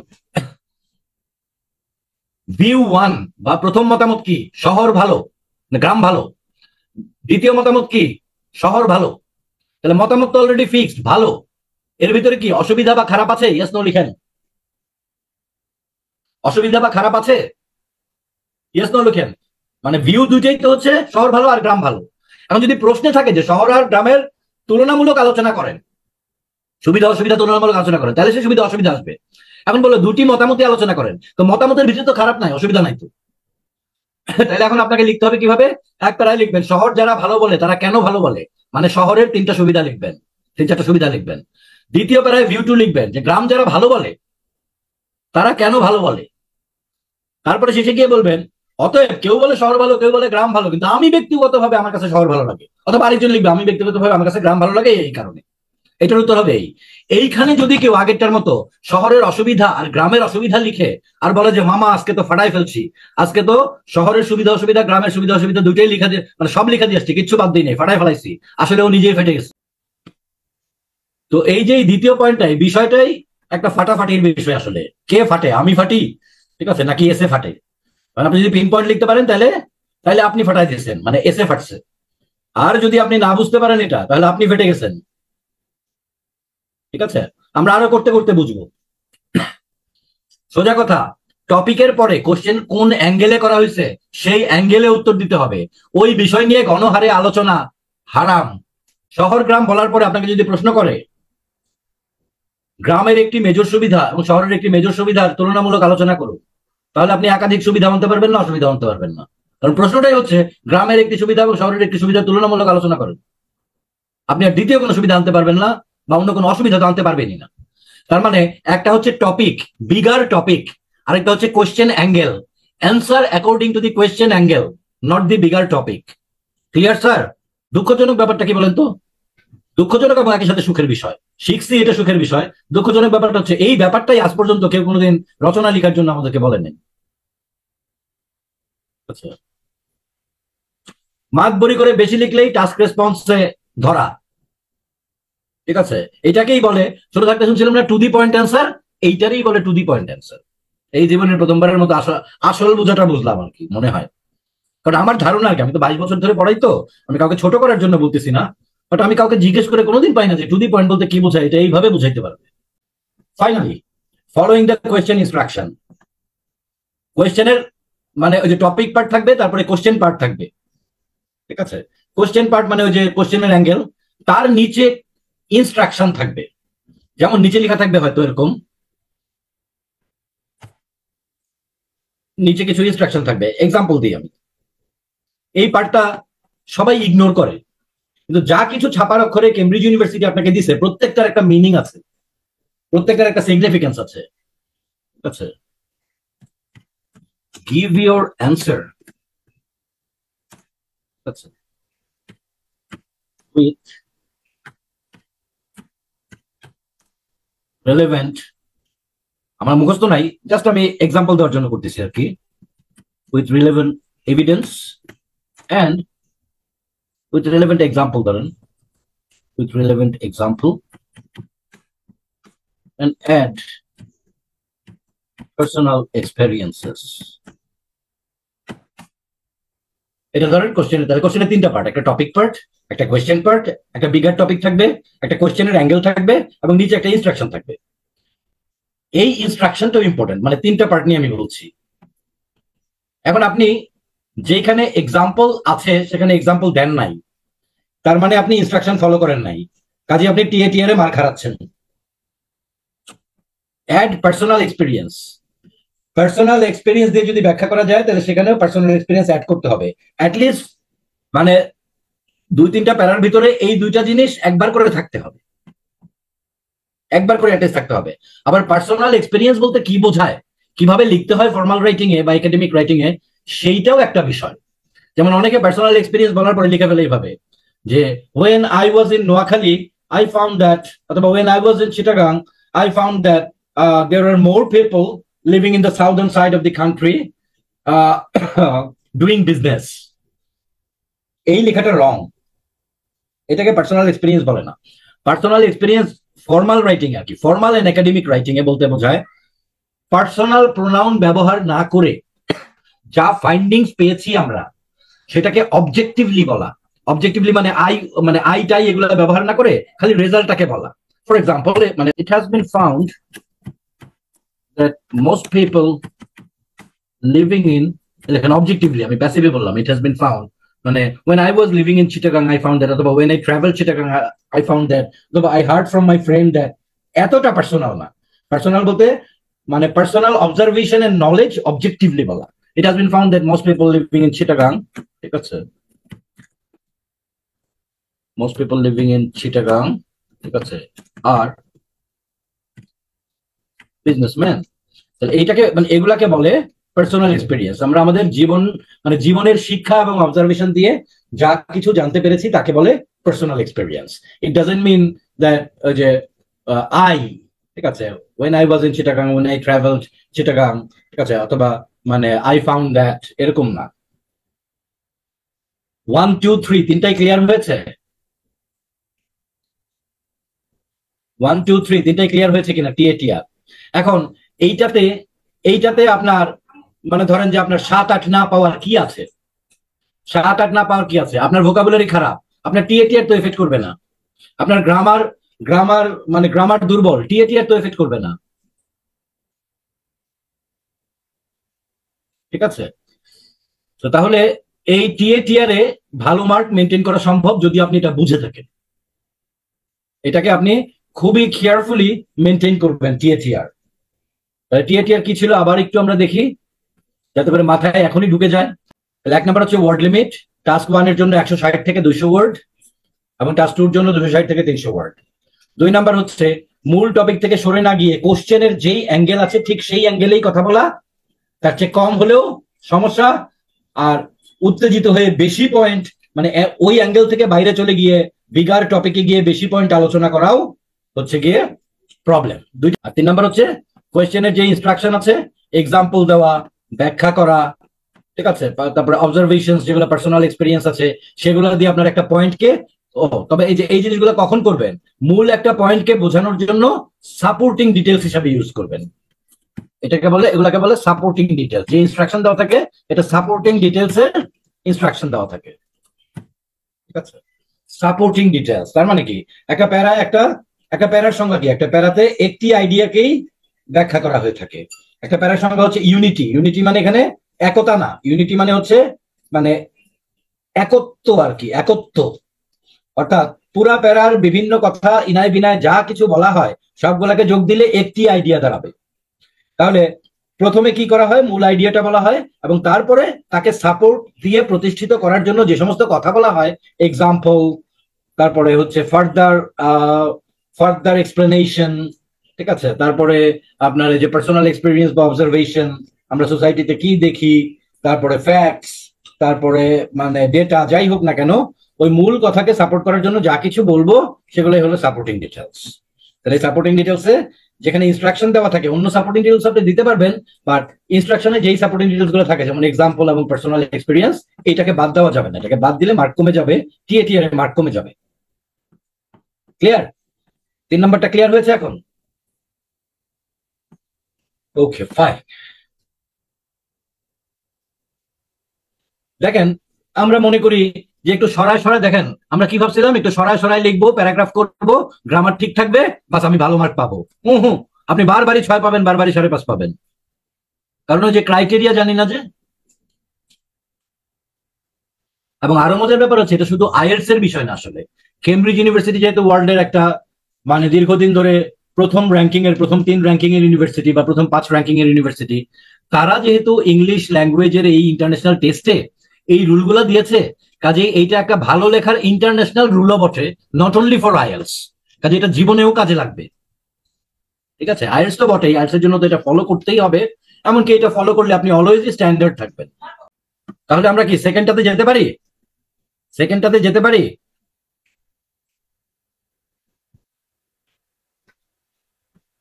ভিউ ওয়ান বা প্রথম মতামত কি? শহর ভালো না গ্রাম ভালো? দ্বিতীয় মতামত কি? শহর ভালো। তাহলে মতামত তো অলরেডি ফিক্সড, ভালো। এর ভিতরে কি অসুবিধা বা খারাপ আছে? ইয়েস নো লিখেন। অসুবিধা বা খারাপ আছে? ইয়েস নো লিখেন। মানে ভিউ দুইটাই তো হচ্ছে শহর ভালো আর গ্রাম ভালো। এখন যদি প্রশ্নে থাকে যে শহর আর গ্রামের তুলনামূলক আলোচনা করেন, সুবিধা অসুবিধা তুলনামূলক আলোচনা করেন, তাহলে সে সুবিধা অসুবিধা আসবে। এখন বলো দুটি মতামতই আলোচনা করেন, তো মতামতের ভিতরে তো খারাপ নাই, অসুবিধা নাই তো। তাহলে এখন আপনাকে লিখতে হবে কিভাবে? এক প্যারায় লিখবেন শহর যারা ভালো বলে তারা কেন ভালো বলে, মানে শহরের তিনটা সুবিধা লিখবেন, তিন চারটা সুবিধা লিখবেন। দ্বিতীয় প্যারায় ভিউ টু লিখবেন যে গ্রাম যারা ভালো বলে তারা কেন ভালো বলে। তারপরে শেষে গিয়ে বলবেন অতএব কেউ বলে শহর ভালো, কেউ বলে গ্রাম ভালো, কিন্তু আমি ব্যক্তিগতভাবে আমার কাছে শহর ভালো লাগে। অথবা আরেকজন লিখবে আমি ব্যক্তিগতভাবে আমার কাছে গ্রাম ভালো লাগে এই কারণে। এটার উত্তর হবে এইখানে যদি কেউ আগেরটার মতো শহরের অসুবিধা আর গ্রামের অসুবিধা লিখে আর বলে যে মামা আজকে তো ফাটাই ফেলছি, আজকে তো শহরের সুবিধা অসুবিধা গ্রামের সুবিধা অসুবিধা দুইটাই লিখা দিয়ে মানে সব লিখা দিয়ে আসছে, কিচ্ছু বাদ দিই নেই, ফাটাই ফেলাইছি, আসলে ও নিজেই ফেটে গেছে। তো এই যে দ্বিতীয় পয়েন্টটাই বিষয়টাই একটা ফাটাফাটির বিষয়। আসলে কে ফাটে, আমি ফাটি ঠিক আছে নাকি এসে ফাটে? কারণ আপনি যদি পিন পয়েন্ট লিখতে পারেন তাহলে তাহলে আপনি ফাটাই দিয়েছেন, মানে এসে ফাটছে। আর যদি আপনি না বুঝতে পারেন এটা, তাহলে আপনি ফেটে গেছেন। ঠিক আছে, আমরা আরো করতে করতে বুঝবো। সোজা কথা, টপিকের পরে কোশ্চেন কোন অ্যাঙ্গেলে করা হয়েছে সেই অ্যাঙ্গেলে উত্তর দিতে হবে। ওই বিষয় নিয়ে গণহারে আলোচনা হারাম। শহর গ্রাম বলার পরে আপনাকে যদি প্রশ্ন করে গ্রামের একটি মেজর সুবিধা এবং শহরের একটি মেজর সুবিধার তুলনামূলক আলোচনা করুন, তাহলে আপনি একাধিক সুবিধা আনতে পারবেন না, অসুবিধা আনতে পারবেন না। কারণ প্রশ্নটাই হচ্ছে গ্রামের একটি সুবিধা এবং শহরের একটি সুবিধার তুলনামূলক আলোচনা করেন। আপনি আর দ্বিতীয় কোনো সুবিধা আনতে পারবেন না বা অন্য কোনো অসুবিধা তো আনতে পারবেনই না। তার মানে একটা হচ্ছে টপিক, বিগার টপিক, আরেকটা হচ্ছে question angle. Answer according to the question angle, not the bigger topic. Clear sir? দুঃখজনক ব্যাপারটা কি বলেন তো? দুঃখজনক এবং একই সাথে সুখের বিষয়। শিখছি এটা সুখের বিষয়, দুঃখজনক ব্যাপারটা হচ্ছে এই ব্যাপারটাই আজ পর্যন্ত কেউ কোনোদিন রচনা লেখার জন্য আমাদেরকে বলেননি। আচ্ছা, মার্ক বড়ি করে বেশি লিখলেই টাস্ক রেসপন্সে ধরা। ঠিক আছে, এটাকেই বলে, ছোট থাকতে শুনছিলাম না টু দি পয়েন্ট অ্যান্সার, এইটারই বলে টু দি পয়েন্ট অ্যান্সার। এই জীবনের প্রথমবারের মতো আসল বোঝাটা বুঝলাম আর কি, মনে হয়। কারণ আমার ধারণা আর কি, আমি তো 22 বছর ধরে পড়াই, তো আমি কাউকে ছোট করার জন্য বলতেছি না, বাট আমি কাউকে জিজ্ঞেস করে কোনোদিন পাই না যে টু দি পয়েন্ট বলতে কি বোঝায়, এটা এইভাবে বুঝাইতে পারবে। Finally, following the question instruction. কোয়েশ্চেনের মানে ওই যে টপিক পার্ট থাকবে, তারপরে কোয়েশ্চেন পার্ট থাকবে। ঠিক আছে, কোয়েশ্চেন পার্ট মানে ওই যে কোয়েশ্চেনের অ্যাঙ্গেল, তার নিচে ইনস্ট্রাকশন থাকবে। যেমন নিচে লেখা থাকবে হয়তো এরকম, নিচে কিছু ইনস্ট্রাকশন থাকবে। এক্সাম্পল দিই আমি, এই পার্টটা সবাই ইগনোর করে, কিন্তু যা কিছু ছাপার অক্ষরে কেমব্রিজ ইউনিভার্সিটি আপনাকে দিছে প্রত্যেকটার একটা মিনিং আছে, প্রত্যেকটার একটা সিগনিফিকেন্স আছে। ঠিক আছে, give your answer with relevant, আমার মুখস্থ নাই, জাস্ট আমি এক্সাম্পল দেওয়ার জন্য করতেছি আর কি, with relevant evidence and with relevant example, ধরেন with relevant example and add personal experiences. এটা ধরেন কোশ্চেনের, তাহলে কোশ্চেনের তিনটা পার্ট, একটা টপিক পার্ট, একটা কোয়েশ্চেন পার্ট, একটা বিগার টপিক থাকবে, একটা কোয়েশ্চেনের অ্যাঙ্গেল থাকবে এবং নিচে একটা ইনস্ট্রাকশন থাকবে। এই ইনস্ট্রাকশনটাও ইম্পর্টেন্ট, মানে তিনটা পার্ট নিয়ে আমি বলছি। এখন আপনি যেখানে এক্সাম্পল আছে সেখানে এক্সাম্পল দেন নাই, তার মানে আপনি ইনস্ট্রাকশন ফলো করেন নাই, কাজে আপনি টিএ মার খারাচ্ছেন। Add personal experience, personal experience দিয়ে যদি ব্যাখ্যা করা যায় তাহলে সেখানেও পার্সোনাল এক্সপিরিয়েন্স অ্যাড করতে হবে। অ্যাটলিস্ট মানে 2-3টা প্যারার ভিতরে এই দুইটা জিনিস একবার করে থাকতে হবে, একবার করে অ্যাটেস্ট থাকতে হবে। আবার পার্সোনাল এক্সপিরিয়েন্স বলতে কি বোঝায়, কিভাবে লিখতে হয় ফর্মাল রাইটিং এ বা একাডেমিক রাইটিং এ, সেইটাও একটা বিষয়। যেমন অনেকে পার্সোনাল এক্সপিরিয়েন্স বলার পরে লিখে ফেলে এইভাবে যে when I was in Noakhali I found that, অথবা when I was in Chittagong I found that there are more people living in the southern side of the country doing business. এই লেখাটা রং, এটাকে পার্সোনাল এক্সপিরিয়েন্স বলে না। পার্সোনাল এক্সপিরিয়েন্স ফর্মাল রাইটিং আর কি, ফর্মাল এন্ড একাডেমিক রাইটিং এ বলতে বোঝায় পার্সোনাল প্রোনাউন ব্যবহার না করে যা ফাইন্ডিংস পেয়েছি আমরা সেটাকে অবজেক্টিভলি বলা। অবজেক্টিভলি মানে আই টাই এগুলো ব্যবহার না করে খালি রেজাল্টটাকে বলা। ফর এক্সাম্পল, মানে it has been found that most people living in, দেখেন অবজেক্টিভলি, আমি প্যাসিভলি বললাম ইট হ্যাজ বিন ফাউন্ড, মানে when I was living in Chittagong I found that, অথবা when I traveled Chittagong I found that, অথবা I heard from my friend that, এতটা পার্সোনাল না। পার্সোনাল বলতে মানে personal observation and knowledge objectively বলা। It has been found that most people living in Chittagong, ঠিক আছে, most people living in Chittagong, ঠিক আছে, are businessmen। তাহলে এইটাকে মানে এগুলাকে বলে পার্সোনাল এক্সপিরিয়েন্স। আমরা আমাদের জীবন মানে জীবনের শিক্ষা এবং অবজারভেশন দিয়ে যা কিছু জানতে পেরেছি তাকে বলে personal experience. It doesn't mean that যে আই, ঠিক আছে, when I was in Chittagong, when I traveled Chittagong, ঠিক আছে, অথবা মানে I found that, এরকম না। 1 2 3 তিনটাই ক্লিয়ার হয়েছে? 1 2 3 তিনটাই ক্লিয়ার হয়েছে কিনা? TATR। এখন এইটাতে আপনার মানে ধরেন যে আপনার 7 8 না পাওয়ার কি আছে? 7 8 না পাওয়ার কি আছে? আপনার ভোকাবুলারি খারাপ, আপনার TATR তো এফেক্ট করবে না। আপনার গ্রামার দুর্বল, TATR তো এফেক্ট করবে না, ঠিক আছে? তো তাহলে এই TATR এ ভালো মার্ক মেনটেন করা সম্ভব যদি আপনি এটা বুঝে থাকেন। এটাকে আপনি খুবই কেয়ারফুলি মেনটেন করবেন। TATR কি ছিল আবার একটু আমরা দেখি, যাতে করে মাথায় এখনই ঢুকে যায়। তাহলে 1 নাম্বার হচ্ছে ওয়ার্ড লিমিট। টাস্ক 1 এর জন্য 160 থেকে 200 ওয়ার্ড, এবং টাস্ক 2 এর জন্য 260 থেকে 300 ওয়ার্ড। 2 নাম্বার হচ্ছে মূল টপিক থেকে সরে না গিয়ে কোশ্চেনের যেই অ্যাঙ্গেল আছে ঠিক সেই অ্যাঙ্গেলেই কথা বলা, তার চেয়ে কম হলেও সমস্যা, আর উত্তেজিত হয়ে বেশি পয়েন্ট মানে ওই অ্যাঙ্গেল থেকে বাইরে চলে গিয়ে বিগার টপিকে গিয়ে বেশি পয়েন্ট আলোচনা করাও হচ্ছে গিয়ে প্রবলেম। 2 আর 3 নাম্বার হচ্ছে কোয়েশ্চেনের যে ইনস্ট্রাকশন আছে, এক্সাম্পল দেওয়া, ব্যাখ্যা করা, ঠিক আছে, তারপরে অবজারভেশন যেগুলো পার্সোনাল এক্সপিরিয়েন্স আছে সেগুলো দিয়ে আপনার একটা পয়েন্টকে, তবে এই জিনিসগুলো কখন করবেন? মূল একটা পয়েন্টকে বোঝানোর জন্য সাপোর্টিং ডিটেলস হিসাবে ইউজ করবেন। এগুলাকে বলে সাপোর্টিং ডিটেলস। যে ইনস্ট্রাকশন দেওয়া থাকে এটা সাপোর্টিং ডিটেলস এর ইনস্ট্রাকশন দেওয়া থাকে, ঠিক আছে? সাপোর্টিং ডিটেলস তার মানে কি? একটা প্যারার সংজ্ঞা কি? একটা প্যারাতে একটি আইডিয়াকেই ব্যাখ্যা করা হয়ে থাকে। একটা প্যারার সংজ্ঞা হচ্ছে ইউনিটি মানে এখানে একতা না, ইউনিটি মানে হচ্ছে মানে একত্ব আর কি, একত্ব। অর্থাৎ পুরা প্যারার বিভিন্ন কথা ইনায় বিনায় যা কিছু বলা হয় সবগুলাকে যোগ দিলে একটি আইডিয়া দাঁড়াবে। তাহলে প্রথমে কি করা হয়? মূল আইডিয়াটা বলা হয়, এবং তারপরে তাকে সাপোর্ট দিয়ে প্রতিষ্ঠিত করার জন্য যে সমস্ত কথা বলা হয়, এক্সাম্পল, তারপরে হচ্ছে ফার্দার এক্সপ্লেনেশন, ঠিক আছে, তারপরে আপনার এই যে পার্সোনাল এক্সপিরিয়েন্স বা অবজারভেশন, আমরা সোসাইটিতে কি দেখি, তারপরে ফ্যাক্টস, তারপরে মানে ডেটা, যাই হোক না কেন ওই মূল কথাকে সাপোর্ট করার জন্য যা কিছু বলবো সেগুলোই হলো সাপোর্টিং ডিটেলস। তাহলে সাপোর্টিং ডিটেলসে যেখানে ইনস্ট্রাকশন দেওয়া থাকে, অন্য সাপোর্টিং ডিটেলস আপনি দিতে পারবেন, বাট ইনস্ট্রাকশনে যেই সাপোর্টিং ডিটেলস গুলো থাকে যেমন এক্সাম্পল এবং পার্সোনাল এক্সপিরিয়েন্স, এটাকে বাদ দেওয়া যাবে না। এটাকে বাদ দিলে মার্ক কমে যাবে, TATR এর মার্ক কমে যাবে। ক্লিয়ার? 3 নাম্বারটা ক্লিয়ার হয়েছে এখন? ওকে, ফাইন। দেখেন আমরা মনে করি যে একটু সরায় সরায়, দেখেন আমরা কি ভাবছিলাম, একটু সরায় সরায় লিখবো, প্যারাগ্রাফ করবো, গ্রামার ঠিক থাকবে, বাস আমি ভালো মার্ক পাবো। আপনি বারবারই 6 পাবেন, বারবারই 5.5 পাবেন, কারণ ওই যে ক্রাইটেরিয়া জানি না যে। এবং আরো মজার ব্যাপার হচ্ছে এটা শুধু আইএলটিএস এর বিষয় না, আসলে কেমব্রিজ ইউনিভার্সিটি যেহেতু ওয়ার্ল্ডের একটা মানে দীর্ঘদিন ধরে প্রথম 3 র্যাঙ্কিং এর ইউনিভার্সিটি বা প্রথম 5 র্যাঙ্কিং এর ইউনিভার্সিটি, তারা যেহেতু ইংলিশ ল্যাঙ্গুয়েজের এই ইন্টারন্যাশনাল টেস্টে এই রুলগুলো দিয়েছে, কাজে এইটা একটা ভালো লেখার ইন্টারন্যাশনাল রুলও বটে, নট অনলি ফর আইএলটিএস। কাজে এটা জীবনেও কাজে লাগবে, ঠিক আছে? আইএলটিএস তো বটেই, আইএলটিএস এর জন্য তো এটা ফলো করতেই হবে, এমনকি এটা ফলো করলে আপনি অলওয়েজই স্ট্যান্ডার্ড থাকবেন। তাহলে আমরা কি সেকেন্ডটাতে যেতে পারি?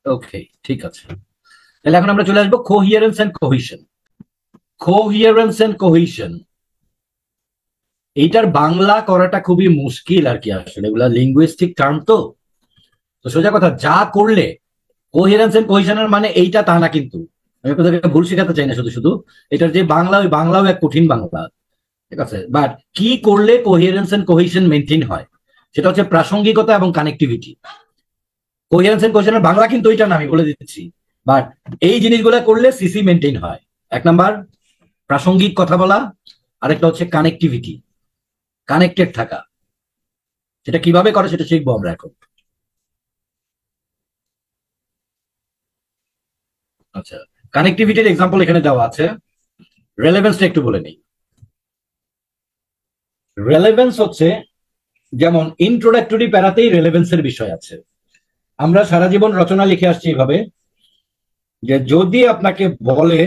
ওকে, ঠিক আছে। তাহলে এখন আমরা চলে আসবো কোহিয়ারেন্স এন্ড কোহিশন। এইটার বাংলা করাটা খুবই মুশকিল আর কি, আসলে এগুলা লিঙ্গুইস্টিক টার্ম তো। সোজা কথা, যা করলে কোহেরেন্স এন্ড কোহেশনের মানে এইটা তা না, কিন্তু আমি আপনাদেরকে ভুল শেখাতে চাই না। শুধু শুধু এটার যে বাংলা, ওই বাংলাও এক কঠিন বাংলা, ঠিক আছে। বাট কি করলে কোহেরেন্স এন্ড কোহেশন মেনটেন হয়, সেটা হচ্ছে প্রাসঙ্গিকতা এবং কানেক্টিভিটি। কোহেরেন্স এন্ড কোহেশনের বাংলা কিন্তু এটা না, আমি বলে দিচ্ছি। বাট এই জিনিসগুলো করলে সিসি মেনটেন হয়। এক নাম্বার প্রাসঙ্গিক কথা বলা, আরেকটা হচ্ছে কানেক্টিভিটি, কানেক্টেড থাকা। সেটা কিভাবে করে সেটা শিখবো আমরা এখন। আচ্ছা, কানেক্টিভিটির এক্সাম্পল এখানে দেওয়া আছে। রেলেভেন্সটা একটু বলে নিই। রেলেভেন্স হচ্ছে, যেমন ইন্ট্রোডাক্টরি প্যারাতেই রেলেভেন্সের বিষয় আছে। আমরা সারা জীবন রচনা লিখে আসছি এভাবে যে যদি আপনাকে বলে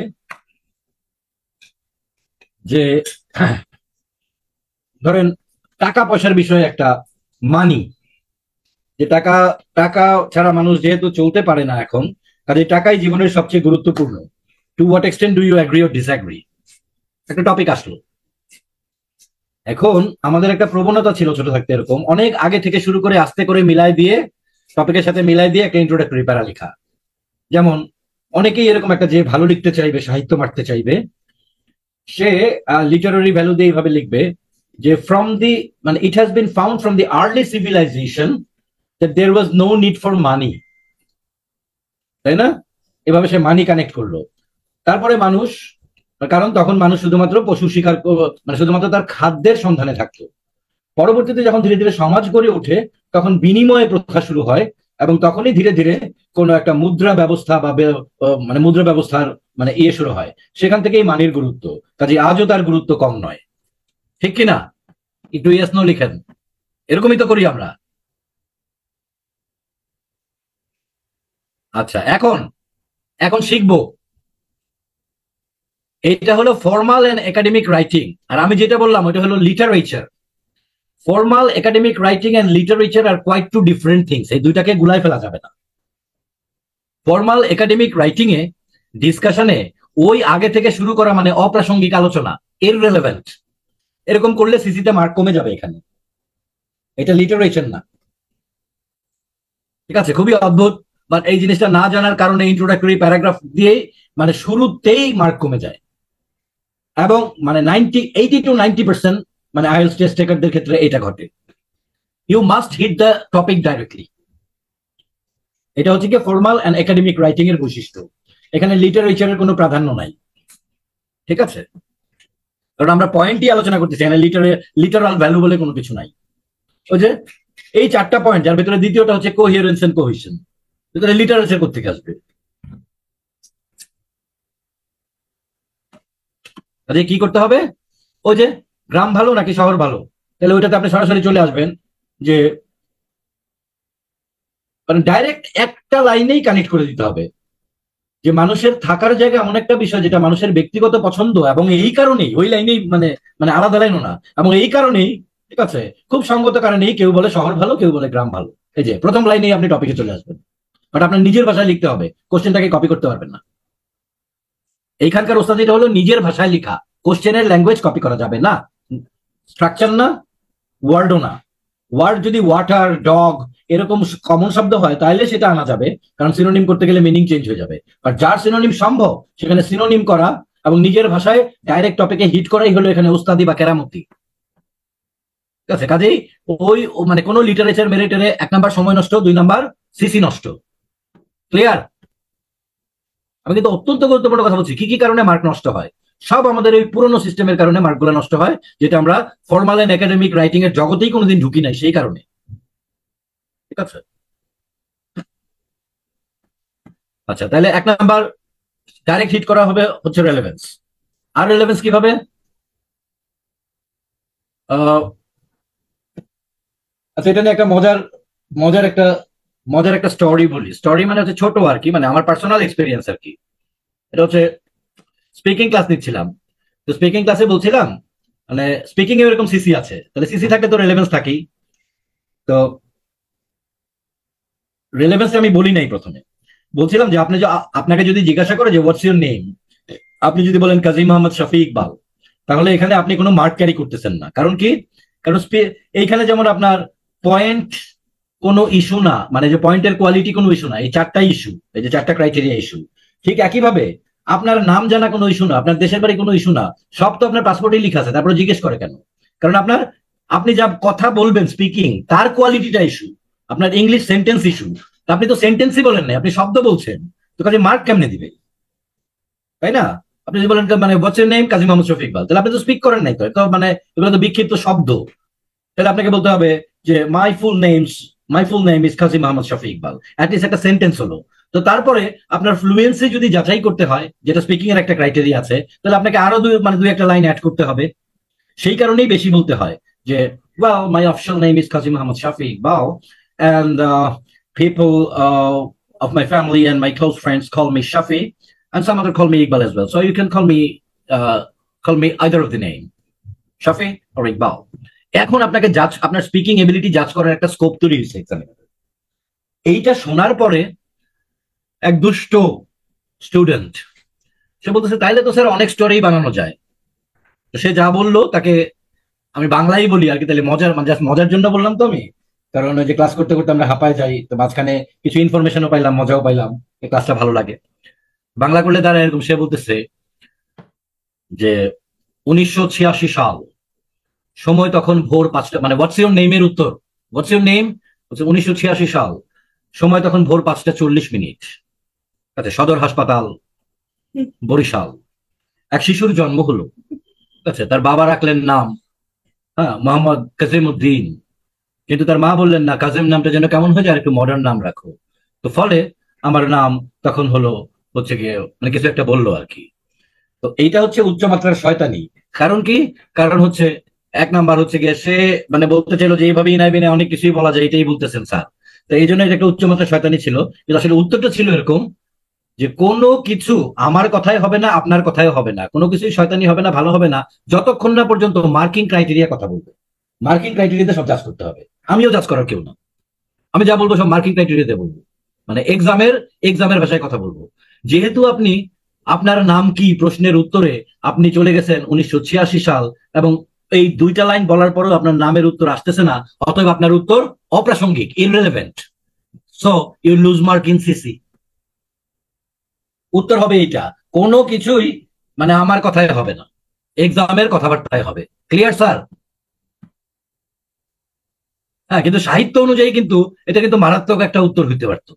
যে ধরেন টাকা পয়সার বিষয়ে একটা, মানি, যে টাকা টাকা ছাড়া মানুষ যেহেতু চলতে পারে না এখন, কাজে টাকাই জীবনের সবচেয়ে গুরুত্বপূর্ণ। To what extent do you agree or disagree, একটা টপিক আসলো। এখন আমাদের একটা প্রবণতা ছিল ছোট থাকতে, এরকম অনেক আগে থেকে শুরু করে আস্তে করে মিলাই দিয়ে, টপিকের সাথে মিলাই দিয়ে একটা ইন্ট্রোডাক্টরি প্যারা লেখা। যেমন অনেকেই এরকম একটা, যে ভালো লিখতে চাইবে, সাহিত্য মারতে চাইবে, সে লিটারারি ভ্যালু দিয়ে এইভাবে লিখবে যে ফ্রম দি, মানে it has been found from the early civilization that there was no need for money, তাই না? এভাবে সে মানি কানেক্ট করলো। তারপরে মানুষ, কারণ তখন মানুষ শুধুমাত্র পশু শিকার, মানে শুধুমাত্র তার খাদ্যের সন্ধানে থাকতো। পরবর্তীতে যখন ধীরে ধীরে সমাজ গড়ে ওঠে, তখন বিনিময় প্রথা শুরু হয়, এবং তখনই ধীরে ধীরে কোনো একটা মুদ্রা ব্যবস্থা বা মানে মুদ্রা ব্যবস্থার মানে ইয়ে শুরু হয়। সেখান থেকেই মানির গুরুত্ব, কাজে আজও তার গুরুত্ব কম নয়, ঠিক কিনা? একটু ইয়েস নো লিখেন, এরকমই তো করি আমরা। আচ্ছা, এখন এখন শিখবো, এটা হলো ফর্মাল এন্ড একাডেমিক রাইটিং, আর আমি যেটা বললাম ওইটা হলো literature. Formal academic writing and literature are quite two different things, এই দুইটাকে গুলাই ফেলা যাবে না। ফর্মাল একাডেমিক রাইটিং এ, ডিসকাশনে, ওই আগে থেকে শুরু করা মানে অপ্রাসঙ্গিক আলোচনা, ইররিলেভেন্ট, এরকম করলে সিসিতে মার্ক কমে যাবে এখানে। এটা লিটারেচার না, ঠিক আছে? খুবই অদ্ভুত, বাট এই জিনিসটা না জানার কারণে ইন্ট্রোডাক্টরি প্যারাগ্রাফ দিয়ে মানে শুরুতেই মার্ক কমে যায়। এবং মানে 80 to 90% মানে আইএলটিএস টেস্ট টেকারদের ক্ষেত্রে এটা ঘটে। You must hit the topic directly. এটা হচ্ছে কি ফর্মাল এন্ড একাডেমিক রাইটিং এর বৈশিষ্ট্য। এখানে লিটারেচারের কোনো প্রাধান্য নাই, ঠিক আছে? কারণ আমরা পয়েন্টই আলোচনা করতেছি, এখানে লিটারাল ভ্যালু বলে কোনো কিছু নাই। ওই যে এই চারটা পয়েন্ট, যার ভিতরে দ্বিতীয়টা হচ্ছে কোহিয়ারেন্স এন্ড কোহেশন, ভিতরে লিটারেচার কোত্থেকে আসবে? কাজে কি করতে হবে? ওই যে গ্রাম ভালো নাকি শহর ভালো, তাহলে ওইটাতে আপনি সরাসরি চলে আসবেন যে মানে ডাইরেক্ট একটা লাইনেই কানেক্ট করে দিতে হবে যে মানুষের থাকার জায়গা এমন একটা বিষয় যেটা মানুষের ব্যক্তিগত পছন্দ, এবং এই কারণেই ওই লাইনেই মানে মানে আলাদা লাইনও না, এবং এই কারণেই, ঠিক আছে, খুব সঙ্গত কারণেই কেউ বলে শহর ভালো, কেউ বলে গ্রাম ভালো। এই যে প্রথম লাইনেই আপনি টপিকে চলে আসবেন, বাট আপনার নিজের ভাষায় লিখতে হবে, কোশ্চেনটাকে কপি করতে পারবেন না। এইখানকার ওস্তাদিটা হলো নিজের ভাষায় লেখা, কোশ্চেনের ল্যাঙ্গুয়েজ কপি করা যাবে না। স্ট্রাকচার না, ওয়ার্ডও না। ওয়ার্ড যদি ওয়াটার, ডগ এরকম কমন শব্দ হয় তাহলে সেটা আনা যাবে, কারণ সিনোনিম করতে গেলে মিনিং চেঞ্জ হয়ে যাবে। আর যার সিনোনিম সম্ভব সেখানে সিনোনিম করা এবং নিজের ভাষায় ডাইরেক্ট টপিকে হিট করাই হলো এখানে ওস্তাদি বা কেরামতি, ঠিক আছে? কাজেই ওই মানে কোনো লিটারেচার মেরিটারে 1 নাম্বার সময় নষ্ট, 2 নাম্বার সিসি নষ্ট। ক্লিয়ার? আমি কিন্তু অত্যন্ত গুরুত্বপূর্ণ কথা বলছি। কি কি কারণে মার্ক নষ্ট হয়? সব আমাদের এই পুরনো সিস্টেমের কারণে মার্কগুলো নষ্ট হয়, যেটা আমরা ফর্মাল এন্ড একাডেমিক রাইটিং এর জগতেই কোনোদিন ঢুকি নাই সেই কারণে, ঠিক আছে? আচ্ছা, তাহলে 1 নাম্বার ডাইরেক্ট হিট করা হবে হচ্ছে রেলেভেন্স। আর রেলেভেন্স কিভাবে? আচ্ছা, এটা নিয়ে একটা মজার একটা মজার একটা স্টোরি বলি। স্টোরি মানে হচ্ছে ছোট আর কি, মানে আমার পার্সোনাল এক্সপিরিয়েন্স আর কি। এটা হচ্ছে স্পিকিং ক্লাস নিচ্ছিলাম, তো স্পিকিং ক্লাসে বলছিলাম মানে স্পিকিং এ এরকম সিসি আছে, তাহলে সিসি থাকলে তো রেলেভেন্স থাকেই। তো রেলেভেন্স আমি বলি নাই, প্রথমে বলছিলাম যে আপনি আপনাকে যদি জিজ্ঞাসা করে যে হোয়াটস ইউর নেম, আপনি যদি বলেন কাজী মোহাম্মদ শফি ইকবাল, তাহলে এখানে আপনি কোনো মার্ক ক্যারি করতেছেন না। কারণ কি? কারণ এইখানে যেমন আপনার পয়েন্ট কোনো ইস্যু না, মানে যে পয়েন্টের কোয়ালিটি কোনো ইস্যু না, এই 4টা ইস্যু, এই যে 4টা ক্রাইটেরিয়া ইস্যু। ঠিক একইভাবে আপনার নাম জানা কোনো ইস্যু না, আপনার দেশের বাড়ি কোনো ইস্যু না, সব তো আপনার পাসপোর্টেই লেখা আছে, তারপরে জিজ্ঞেস করে কেন? কারণ আপনি যা কথা বলবেন স্পিকিং, তার কোয়ালিটিটা ইস্যু। আপনার ইংলিশ সেন্টেন্স ইস্যু, আপনি তো সেন্টেন্সই বলেন না, আপনি শব্দ বলছেন, তো কাজে মার্ক কেমনে দিবে, তাই না? আপনি যদি বলেন মানে হোয়াটস ইওর নেম, কাজী মোহাম্মদ শফিক ইকবাল, তাহলে আপনি তো স্পিক করেন নাই, তো মানে এগুলো তো বিক্ষিপ্ত শব্দ। তাহলে আপনাকে বলতে হবে যে my full name is Kazi Mohammad Shafiq Iqbal, at least একটা সেন্টেন্স হলো। তো তারপরে আপনার ফ্লুয়েন্সি যদি যাচাই করতে হয়, যেটা স্পিকিং এর একটা ক্রাইটেরিয়া আছে, তাহলে আপনাকে আরো দুই একটা লাইন অ্যাড করতে হবে। সেই কারণেই বেশি বলতে হয় যে well my official name is Qazi Muhammad Shafi Iqbal and people of my family and my close friends call me Shafi and some other call me Iqbal as well, so you can call me either of the name, Shafi or Iqbal. এখন আপনাকে আপনার স্পিকিং এবিলিটি জাজ করার একটা স্কোপ তৈরি হয়েছে এক্সামে। এইটা শোনার পরে এক দুষ্ট স্টুডেন্ট সে বলতেছে তাইলে তো স্যার অনেক স্টোরি বানানো যায়। তো সে যা বললো তাকে আমি বাংলাই বলি আর কি, তাহলে মজার জন্য বললাম তো আমি, কারণ ওই যে ক্লাস করতে করতে আমরা হাঁপায় যাই, তো মাঝখানে কিছু ইনফরমেশনও পাইলাম, মজাও পাইলাম, এই ক্লাসটা ভালো লাগে। বাংলা করলে তারা এরকম, সে বলতেছে যে 1986 সাল, সময় তখন ভোর 5টা, মানে হোয়াটস ইওর নেমের উত্তর, হোয়াটস ইওর নেম হচ্ছে 1986 সাল, সময় তখন ভোর 5টা 40 মিনিট। আচ্ছা, সদর হাসপাতাল বরিশাল, এক শিশুর জন্ম হলো। আচ্ছা, তার বাবা রাখলেন নাম মোহাম্মদ কাজিম উদ্দিন, কিন্তু তার মা বললেন না, কাজিম নামটা যেন কেমন হয়ে যায়, একটু মডার্ন নাম রাখো। তো ফলে আমার নাম তখন হচ্ছে গিয়ে মানে কিছু একটা বললো আর কি। তো এইটা হচ্ছে উচ্চমাত্রার শয়তানি। কারণ কি? কারণ হচ্ছে এক নাম্বার হচ্ছে গিয়ে সে মানে বলতে চাইলো যে এইভাবে ইনাই বিনাই অনেক কিছুই বলা যায়, এটাই বলতেছেন স্যার। তো এই জন্য এটা একটা উচ্চমাত্রার শয়তানি ছিল। কিন্তু আসলে উত্তরটা ছিল এরকম যে কোনো কিছু আমার কথায় হবে না, আপনার কথায় হবে না, কোনো কিছুই শয়তানি হবে না, ভালো হবে না, যতক্ষণ না পর্যন্ত মার্কিং ক্রাইটেরিয়া কথা বলবে। মার্কিং ক্রাইটেরিয়াতে সব জাজ করতে হবে, আমিও জাজ করার কেউ না। আমি যা বলবো সব মার্কিং ক্রাইটেরিয়াতে বলবো, মানে এক্সামের ভাষায় কথা বলবো। যেহেতু আপনি আপনার নাম কি প্রশ্নের উত্তরে আপনি চলে গেছেন 1986 সাল, এবং এই 2টা লাইন বলার পরেও আপনার নামের উত্তর আসতেছে না, অতএব আপনার উত্তর অপ্রাসঙ্গিক, irrelevant, so you lose mark in CC. উত্তর হবে এইটা, কোনো কিছুই মানে আমার কথায় হবে না, এক্সামের কথাবার্তায় হবে। Clear sir? হ্যাঁ, কিন্তু সাহিত্য অনুযায়ী কিন্তু এটা কিন্তু মারাত্মক একটা উত্তর হইতে পারত,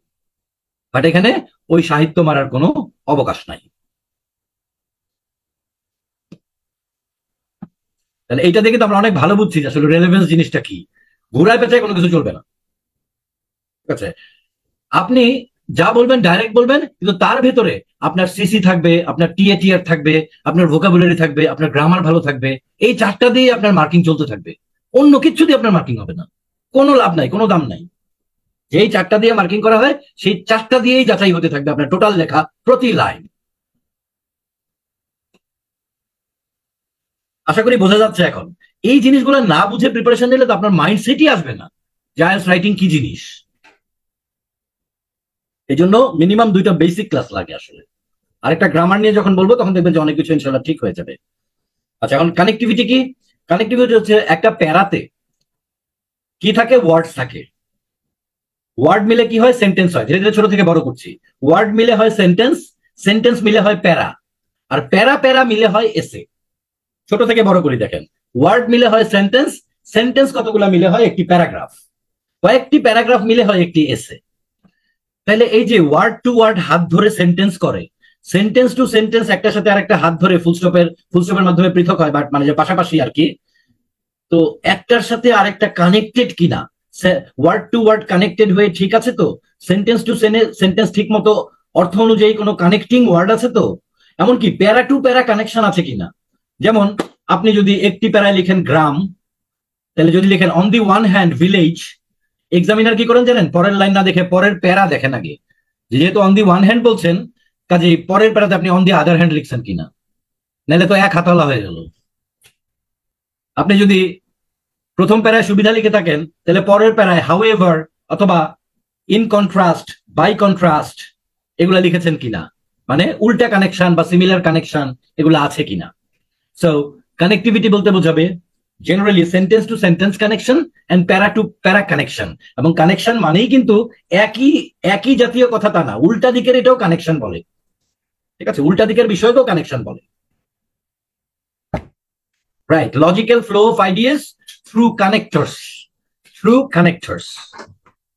বাট এখানে ওই সাহিত্য মারার কোনো অবকাশ নাই। তাহলে এইটা দেখে তো আমরা অনেক ভালো বুঝছি যে আসলে রেলেভেন্স জিনিসটা কি। ঘুরায় পেঁচায় কোনো কিছু চলবে না, ঠিক আছে? আপনি যা বলবেন ডাইরেক্ট বলবেন, কিন্তু তার ভেতরে আপনার সিসি থাকবে, আপনার টিএটিআর থাকবে, আপনার ভোকাবুলারি থাকবে, আপনার গ্রামার ভালো থাকবে। এই 4টা দিয়ে আপনার মার্কিং চলতে থাকবে, অন্য কিছু দিয়ে আপনার মার্কিং হবে না, কোনো লাভ নাই, কোনো দাম নাই। যেই 4টা দিয়ে মার্কিং করা হয় সেই 4টা দিয়েই যাচাই হতে থাকবে আপনার টোটাল লেখা প্রতি লাইন। আশা করি বোঝা যাচ্ছে এখন। এই জিনিসগুলো না বুঝে প্রিপারেশন নিলে তো আপনার মাইন্ডসেটই আসবে না যে আইএলটিএস রাইটিং কি জিনিস। এই জন্য মিনিমাম 2টা বেসিক ক্লাস লাগে আসলে। আরেকটা গ্রামার নিয়ে যখন বলবো তখন দেখবেন যে অনেক কিছু ইনশাল্লাহ ঠিক হয়ে যাবে। আচ্ছা, এখন কানেক্টিভিটি কি? কানেক্টিভিটি হচ্ছে একটা প্যারাতে কি থাকে, ওয়ার্ডস থাকে। ওয়ার্ড মিলে কি হয়, সেন্টেন্স হয়। ধীরে ধীরে ছোট থেকে বড় করছি। ওয়ার্ড মিলে হয় সেন্টেন্স, সেন্টেন্স মিলে হয় প্যারা, আর প্যারা প্যারা মিলে হয় এসে। ছোট থেকে বড় করি দেখেন, ওয়ার্ড মিলে হয় সেন্টেন্স, সেন্টেন্স কতগুলো মিলে হয় একটি প্যারাগ্রাফ, কয়েকটি প্যারাগ্রাফ মিলে হয় একটি এসে। তাহলে এই যে ওয়ার্ড টু ওয়ার্ড হাত ধরে সেন্টেন্স করে, সেন্টেন্স টু সেন্টেন্স একটার সাথে আরেকটা হাত ধরে ফুলস্টপের মাধ্যমে পৃথক হয়, বাট মানে যে পাশাপাশি আর কি। তো একটার সাথে আরেকটা কানেক্টেড কিনা, ওয়ার্ড টু ওয়ার্ড কানেক্টেড হয়ে ঠিক আছে তো, সেন্টেন্স টু সেন্টেন্স ঠিক মতো অর্থ অনুযায়ী কোনো কানেক্টিং ওয়ার্ড আছে তো, এমনকি প্যারা টু প্যারা কানেকশন আছে কিনা। যেমন আপনি যদি একটি প্যারায় লিখেন গ্রাম, তাহলে যদি লিখেন on the one hand village, examiner কি করেন জানেন, পরের লাইন না দেখে পরের প্যারা দেখেন আগে, যেহেতু অন দি ওয়ান হ্যান্ড বলছেন, কাজে পরের প্যারাতে আপনি অন দি আদার হ্যান্ড লিখছেন কিনা, নাহলে তো এক হাতলা হয়ে গেল। আপনি যদি প্রথম প্যারায় সুবিধা লিখে থাকেন, তাহলে পরের প্যারায় হাউএভার অথবা ইন কন্ট্রাস্ট, বাই কন্ট্রাস্ট এগুলা লিখেছেন কিনা, মানে উল্টা কানেকশন বা সিমিলার কানেকশন এগুলো আছে কিনা। সো কানেক্টিভিটি বলতে বোঝাবে generally sentence to sentence connection and para to para connection. এবং কানেকশন মানেই কিন্তু একই একই জাতীয় কথা তা না, উল্টা দিকের এটাও কানেকশন বলে। ঠিক আছে, উল্টা দিকের বিষয়কেও কানেকশন বলে। Right, logical flow of ideas through connectors, through connectors.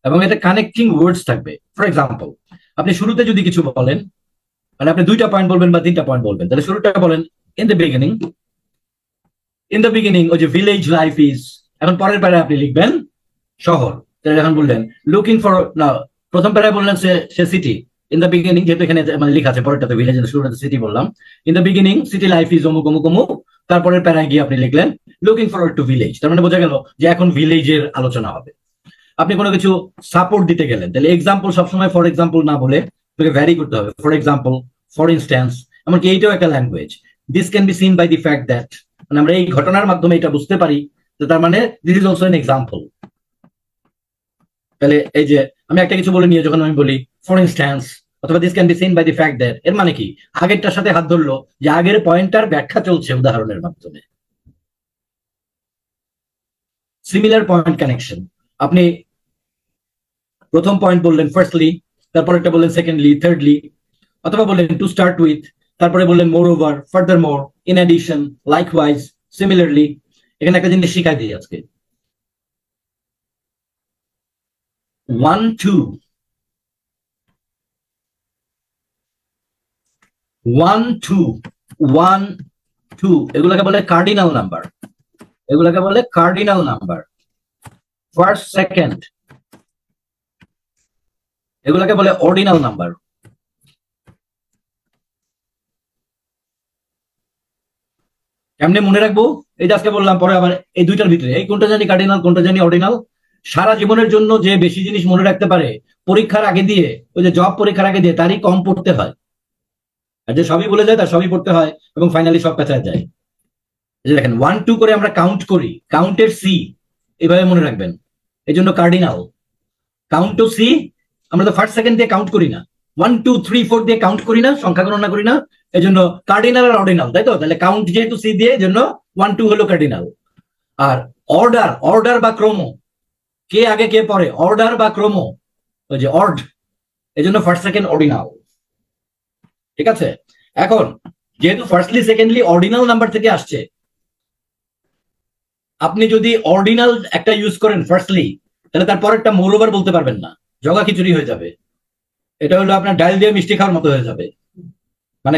এবং এটা কানেক্টিং ওয়ার্ডস থাকবে। ফর এক্সাম্পল, আপনি শুরুতে যদি কিছু বলেন, মানে আপনি 2টা পয়েন্ট বলবেন বা 3টা পয়েন্ট বলবেন, তাহলে শুরুটা বলেন in the beginning, in the beginning ওই যে ভিলেজ লাইফ ইজ, এখন পরের প্যারায় আপনি লিখবেন শহর। তাহলে এখন বললেন লুকিং ফর, না প্রথম প্যারায় বললেন সে সিটি, ইন দ্য বিগিনিং, যেহেতু এখানে মানে লেখা আছে পরেরটাতে ভিলেজ, শুরুটাতে সিটি বললাম, in the beginning city life is অমুক অমুক অমুক, তারপরের প্যারায় গিয়ে আপনি লিখলেন লুকিং ফরওয়ার্ড টু ভিলেজ। তার মানে বোঝা গেল যে এখন ভিলেজের আলোচনা হবে। আপনি কোনো কিছু সাপোর্ট দিতে গেলেন, তাহলে এক্সাম্পল সবসময় ফর এক্সাম্পল না বলে তোকে ভ্যারি করতে হবে। ফর এক্সাম্পল, ফর ইনস্ট্যান্স, এমনকি এইটাও একটা language. This can be seen by the fact that, মানে আমরা এই ঘটনার মাধ্যমে এটা বুঝতে পারি যে তার মানে this is also an example. তাহলে এই যে আমি একটা কিছু বলে নিয়ে যখন আমি বলি ফর ইনস্ট্যান্স অথবা this can be seen by the fact that, এর মানে কি আগেরটার সাথে হাত ধরলো যে আগের পয়েন্টটার ব্যাখ্যা চলছে উদাহরণের মাধ্যমে। সিমিলার পয়েন্ট কানেকশন, আপনি প্রথম পয়েন্ট বললেন ফার্স্টলি, তারপর একটা বললেন সেকেন্ডলি, থার্ডলি, অথবা বললেন টু স্টার্ট উইথ, তারপরে বললেন মোর over, further more, in addition, likewise, similarly. এখানে একটা জিনিস শিখাই দিই আজকে, 1 2 1 2 1 2 এগুলোকে বলে কার্ডিনাল নাম্বার, এগুলোকে বলে কার্ডিনাল নাম্বার। ফার্স্ট সেকেন্ড এগুলোকে বলে অর্ডিনাল নাম্বার। কেমনে মনে রাখবো? এই যে আজকে বললাম, পরে আবার এই দুইটার ভিতরে এই কোনটা জানি কার্ডিনাল কোনটা জানি অর্ডিনাল। সারা জীবনের জন্য যে বেশি জিনিস মনে রাখতে পারে পরীক্ষার আগে দিয়ে, ওই যে জব পরীক্ষার আগে দিয়ে, তারই কম পড়তে হয়। আর যে সবই বলে যায় তার সবই পড়তে হয় এবং ফাইনালি সব পেঁচায় যায়। এই যে দেখেন 1 2 করে আমরা কাউন্ট করি, কাউন্টের সি এভাবে মনে রাখবেন, এই জন্য কার্ডিনাল। কাউন্ট টু সি, আমরা তো ফার্স্ট সেকেন্ড দিয়ে কাউন্ট করি না, 1 2 3 4 দিয়ে কাউন্ট করি না, সংখ্যা গণনা করি না, এই জন্য কার্ডিনাল আর অর্ডিনাল, তাই তো? তাহলে কাউন্ট যেহেতু সি দিয়ে, এই জন্য 1 2 হলো কার্ডিনাল। আর অর্ডার, অর্ডার বা ক্রম, কে আগে কে পরে, অর্ডার বা ক্রম, ওই যে অর্ড, এই জন্য ফার্স্ট সেকেন্ড অর্ডিনাল। ঠিক আছে, এখন যেহেতু ফার্স্টলি সেকেন্ডলি অর্ডিনাল নাম্বার থেকে আসছে, আপনি যদি অর্ডিনাল একটা ইউজ করেন ফার্স্টলি, তাহলে তারপর একটা মোর ওভার বলতে পারবেন না, জগা খিচুড়ি হয়ে যাবে। এটা হলো আপনার ডাল দিয়ে মিষ্টি খাওয়ার মতো হয়ে যাবে। মানে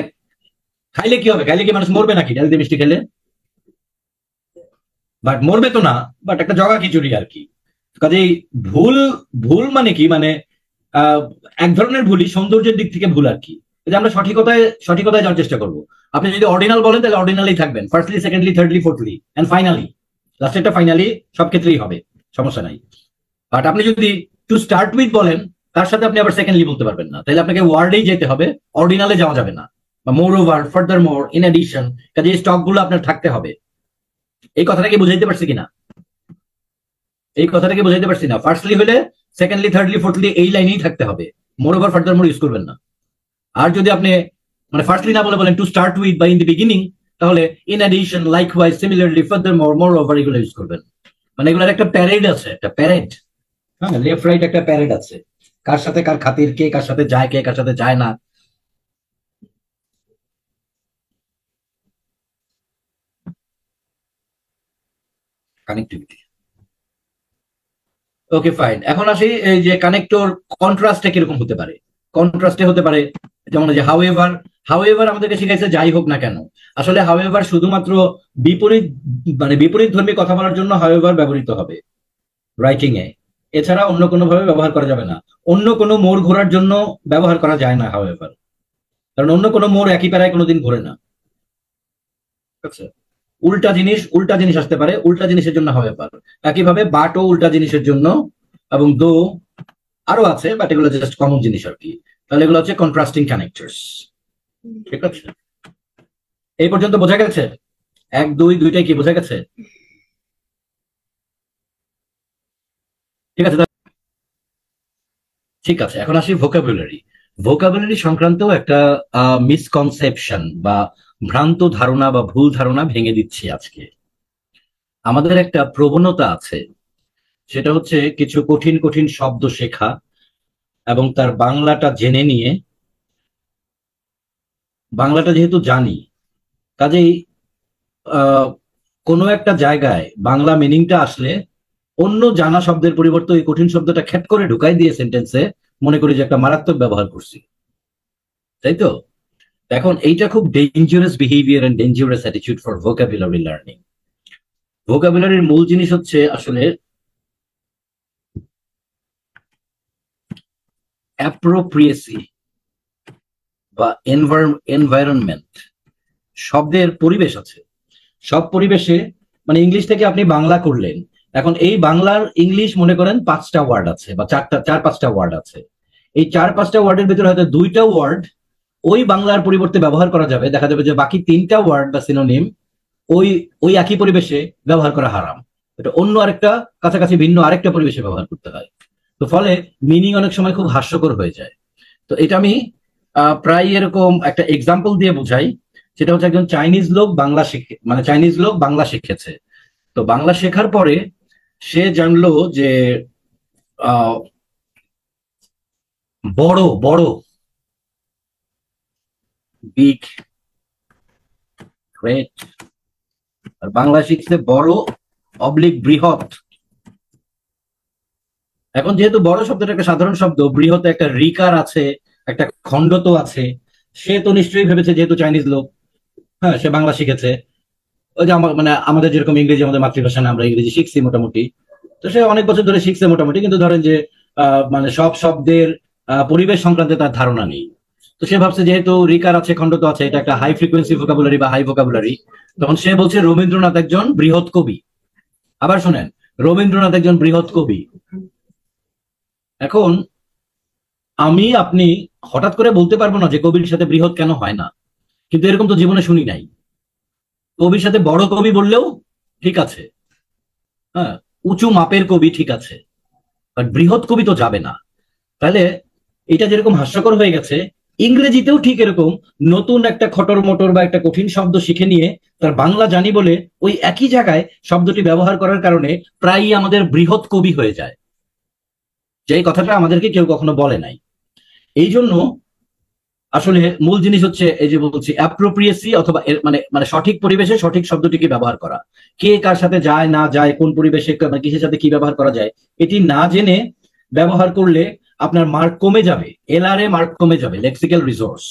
খাইলে কি হবে, খাইলে কি মানুষ মরবে নাকি ডাল দিয়ে মিষ্টি খেলে? বাট মরবে তো না, বাট একটা জগা খিচুড়ি আর কি। কাজেই ভুল, ভুল মানে কি, মানে এক ধরনের ভুলই সৌন্দর্যের দিক থেকে ভুল আর কি। যে আমরা সঠিকতায় সঠিকতায় যাওয়ার চেষ্টা করবো। আপনি যদি অর্ডিনাল বলেন তাহলে অর্ডিনালি থাকবেন, firstly secondly thirdly fourthly and finally, লাস্টেরটা ফাইনালি, সব ক্ষেত্রেই হবে, সমস্যা নাই। বাট আপনি যদি টু স্টার্ট উইথ বলেন, তার সাথে আপনি আবার সেকেন্ডলি বলতে পারবেন না, তাহলে আপনাকে ওয়ার্ডেই যেতে হবে, অর্ডিনালে যাওয়া যাবে না। বা মোর over, further more, in addition, কাজে এই স্টক গুলো আপনার থাকতে হবে। এই কথাটাকে বুঝাইতে পারছি কিনা? এই কথাটাকে বুঝাইতে পারছি না? ফার্স্টলি হলে সেকেন্ডলি থার্ডলি ফোর্থলি এই লাইনেই থাকতে হবে, মোর ওভার ফার্দার মোর ইউজ করবেন না। আর যদি আপনি মানে ফার্স্টলি না বলে বলেন টু স্টার্ট উইথ বা ইন দি বিগিনিং, তাহলে in addition, likewise, similarly, further more, more over এগুলো ইউজ করবেন। মানে এগুলোর একটা প্যারেড আছে, একটা প্যারেড, হ্যাঁ, লেফট রাইট একটা প্যারেড আছে, কার সাথে কার খাতির, কে কার সাথে যায়, কে কার সাথে যায় না। Connectivity, okay fine. এখন আসি এই যে কানেক্টর কন্ট্রাস্টে কিরকম হতে পারে। কন্ট্রাস্টে হতে পারে যেমন যে হাউএভার, হাউএভার আমাদেরকে শিখাইছে যাই হোক না কেন। আসলে হাউএভার শুধুমাত্র বিপরীত, মানে বিপরীত ধর্মী কথা বলার জন্য হাউএভার ব্যবহৃত হবে রাইটিং এ, এছাড়া অন্য কোনো ভাবে ব্যবহার করা যাবে না। অন্য কোনো মোড় ঘোরার জন্য ব্যবহার করা যায় না হাউএভার, কারণ অন্য কোনো মোড় একই প্যারায় কোনোদিন ঘোরে না। ঠিক আছে, উল্টা জিনিস, উল্টা জিনিস আসতে পারে, উল্টা জিনিসের জন্য হাউএভার। একইভাবে বাটও উল্টা জিনিসের জন্য, এবং দো আরো আছে, বাট এগুলো জাস্ট কমন জিনিস আর কি। তাহলে এগুলো হচ্ছে কন্ট্রাস্টিং কানেক্টরস। ঠিক আছে, এই পর্যন্ত বোঝা গেছে? 1 2 দুইটাই কি বোঝা গেছে? ঠিক আছে, ঠিক আছে। এখন আসি ভোকাবুলারি। ভোকাবুলারি সংক্রান্ত একটা মিসকনসেপশন বা ভ্রান্ত ধারণা বা ভুল ধারণা ভেঙে দিচ্ছি আজকে। আমাদের একটা প্রবণতা আছে, সেটা হচ্ছে কিছু কঠিন কঠিন শব্দ শেখা এবং তার বাংলাটা জেনে নিয়ে, বাংলাটা যেহেতু জানি কাজেই কোনো একটা জায়গায় বাংলা মিনিংটা আসলে অন্য জানা শব্দের পরিবর্তে ওই কঠিন শব্দটা খ্যাট করে ঢুকাই দিয়ে সেন্টেন্সে মনে করি যে একটা মারাত্মক ব্যবহার করছি, তাই তো? এখন এইটা খুব dangerous behaviour and dangerous attitude for vocabulary learning. ভোকাবুলারির মূল জিনিস হচ্ছে আসলে অ্যাপ্রোপ্রিয়েসি বা এনভায়রনমেন্ট। শব্দের পরিবেশ আছে, সব পরিবেশে মানে ইংলিশ থেকে আপনি বাংলা করলেন, এখন এই বাংলার ইংলিশ মনে করেন 5টা ওয়ার্ড আছে বা 4-5টা ওয়ার্ড আছে। এই 4-5টা ওয়ার্ডের ভিতরে হয়তো 2টা ওয়ার্ড ওই বাংলার পরিবর্তে ব্যবহার করা যাবে, দেখা যাবে যে বাকি 3টা ওয়ার্ড বা সিনোনিম ওই ওই একই পরিবেশে ব্যবহার করা হারাম, এটা অন্য আরেকটা কাছাকাছি ভিন্ন আরেকটা পরিবেশে ব্যবহার করতে হয়। তো ফলে মিনিং অনেক সময় খুব হাস্যকর হয়ে যায়। তো এটা আমি প্রায় এরকম একটা এক্সাম্পল দিয়ে বোঝাই, সেটা হচ্ছে একজন চাইনিজ লোক বাংলা শিখে, মানে চাইনিজ লোক বাংলা শিখেছে। তো বাংলা শেখার পরে সে জানলো যে বড় বড়, বিগ, গ্রেট, আর বাংলা শিখছে বড় অবলিক বৃহৎ। এখন যেহেতু বড় শব্দটা একটা সাধারণ শব্দ, বৃহৎ একটা রিকার আছে, একটা খণ্ডত আছে, সে তো নিশ্চয়ই ভেবেছে যেহেতু চাইনিজ লোক, হ্যাঁ সে বাংলা শিখেছে, ওই যে মানে আমাদের যেরকম ইংরেজি আমাদের মাতৃভাষা না, আমরা ইংরেজি শিখছি মোটামুটি, তো সে অনেক বছর ধরে শিখছে মোটামুটি, কিন্তু ধরেন যে মানে সব শব্দের পরিবেশ সংক্রান্তে তার ধারণা নেই। তো সে ভাবছে যেহেতু রিকার আছে খণ্ডত আছে এটা একটা হাই ফ্রিকোয়েন্সি ভোকাবুলারি বা হাই ভোকাবুলারি, তখন সে বলছে রবীন্দ্রনাথ একজন বৃহৎ কবি। আবার শোনেন, রবীন্দ্রনাথ একজন বৃহৎ কবি। এখন আপনি হঠাৎ করে বলতে পারবো না যে কবির সাথে বৃহৎ কেন হয় না, কিন্তু এরকম তো জীবনে শুনি নাই। কবির সাথে বড় কবি বললেও ঠিক আছে, হ্যাঁ উঁচু মাপের কবি ঠিক আছে, বাট বৃহৎ কবি তো যাবে না। তাহলে এটা যেরকম হাস্যকর হয়ে গেছে, ইংরেজিতেও ঠিক এরকম নতুন একটা খটর মটর বা একটা কঠিন শব্দ শিখে নিয়ে তার বাংলা জানি বলে ওই একই জায়গায় শব্দটি ব্যবহার করার কারণে প্রায়ই আমাদের বৃহৎ কবি হয়ে যায়, যে কথাটা আমাদেরকে কেউ কখনো বলে নাই। এই জন্য আসলে মূল জিনিস হচ্ছে এই যে বলছি অ্যাপ্রোপ্রিয়েসি, অথবা মানে মানে সঠিক পরিবেশে সঠিক শব্দটিকে ব্যবহার করা। কে কার সাথে যায় না যায়, কোন পরিবেশে কিসের সাথে কি ব্যবহার করা যায়, এটি না জেনে ব্যবহার করলে আপনার মার্ক কমে যাবে, এলআরএ মার্ক কমে যাবে, লেক্সিক্যাল রিসোর্স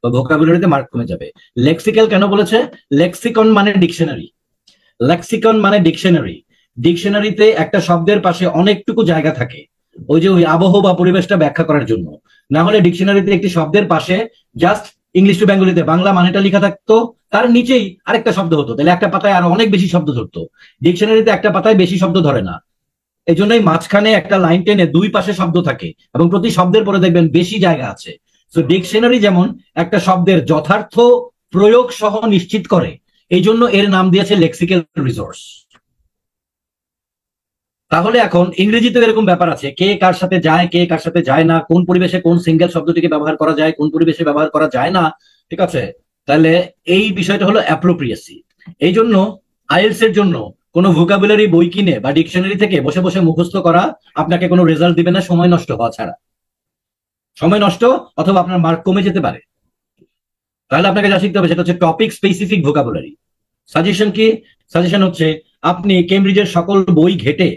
বা ভোকাবুলারিতে মার্ক কমে যাবে। লেক্সিক্যাল কেন বলেছে? লেক্সিকন মানে ডিকশনারি, লেক্সিকন মানে ডিকশনারি। ডিকশনারিতে একটা শব্দের পাশে অনেকটুকু জায়গা থাকে ওই যে ওই আবহ বা পরিবেশটা ব্যাখ্যা করার জন্য। না হলে ডিকশনারিতে একটি শব্দের পাশে জাস্ট ইংলিশ টু বেঙ্গলিতে বাংলা মানেটা লেখা থাকতো, তার নিচেই আরেকটা শব্দ হতো, তাহলে একটা পাতায় আরো অনেক বেশি শব্দ ধরতো। ডিকশনারিতে একটা পাতায় বেশি শব্দ ধরে না, এই জন্যই মাঝখানে একটা লাইন টেনে দুই পাশে শব্দ থাকে এবং প্রতি শব্দের পরে দেখবেন বেশি জায়গা আছে। তো ডিকশনারি যেমন একটা শব্দের যথার্থ প্রয়োগ সহ নিশ্চিত করে, এই জন্য এর নাম দিয়েছে লেক্সিক্যাল রিসোর্স। তাহলে এখন ইংরেজিতে এরকম ব্যাপার আছে, কে কার সাথে যায় কে কার সাথে যায় না, কোন পরিবেশে কোন সিঙ্গেল শব্দটিকে ব্যবহার করা যায়, কোন পরিবেশে ব্যবহার করা যায় না, ঠিক আছে? তাহলে এই বিষয়টা হলো অ্যাপ্রোপ্রিয়েসি। এই জন্য আইএলস এর জন্য কোনো ভোকাবুলারি বই কিনে বা ডিকশনারি থেকে বসে বসে মুখস্থ করা আপনাকে কোনো রেজাল্ট দিবে না, সময় নষ্ট হওয়া ছাড়া। সময় নষ্ট অথবা আপনার মার্ক কমে যেতে পারে। তাহলে আপনাকে যা শিখতে হবে সেটা হচ্ছে টপিক স্পেসিফিক ভোকাবুলারি। সাজেশন কি? সাজেশন হচ্ছে আপনি কেমব্রিজের সকল বই ঘেটে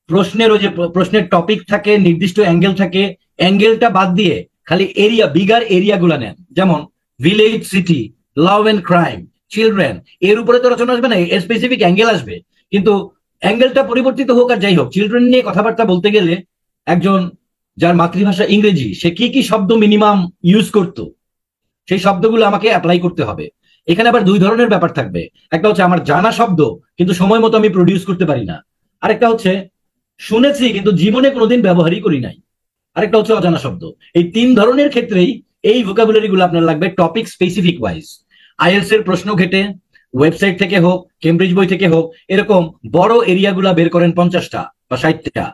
প্রশ্নের ওই যে প্রশ্নের টপিক থাকে, নির্দিষ্ট অ্যাঙ্গেল থাকে, অ্যাঙ্গেলটা বাদ দিয়ে খালি এরিয়া, বিগার এরিয়া গুলা নেন। যেমন village, city, love and crime, children, এর উপরে তো রচনা আসবে না, এর স্পেসিফিক অ্যাঙ্গেল আসবে। কিন্তু অ্যাঙ্গেলটা পরিবর্তিত হোক আর যাই হোক, চিলড্রেন নিয়ে কথাবার্তা বলতে গেলে একজন যার মাতৃভাষা ইংরেজি, সে কি কি শব্দ মিনিমাম ইউজ করতো সেই শব্দগুলো আমাকে অ্যাপ্লাই করতে হবে। এখানে আবার দুই ধরনের ব্যাপার থাকবে, একটা হচ্ছে আমার জানা শব্দ কিন্তু সময় মতো আমি প্রডিউস করতে পারি না, আরেকটা হচ্ছে শুনেছি কিন্তু জীবনে কোনোদিন ব্যবহারই করি নাই, আরেকটা হচ্ছে অজানা শব্দ। এই তিন ধরনের ক্ষেত্রেই এই ভোকাবুলারি গুলো আপনার লাগবে টপিক স্পেসিফিক ওয়াইজ। আইএলস এর প্রশ্ন ঘেটে ওয়েবসাইট থেকে হোক, কেমব্রিজ বই থেকে হোক, এরকম বড় এরিয়া গুলা বের করেন, 50টা বা 60টা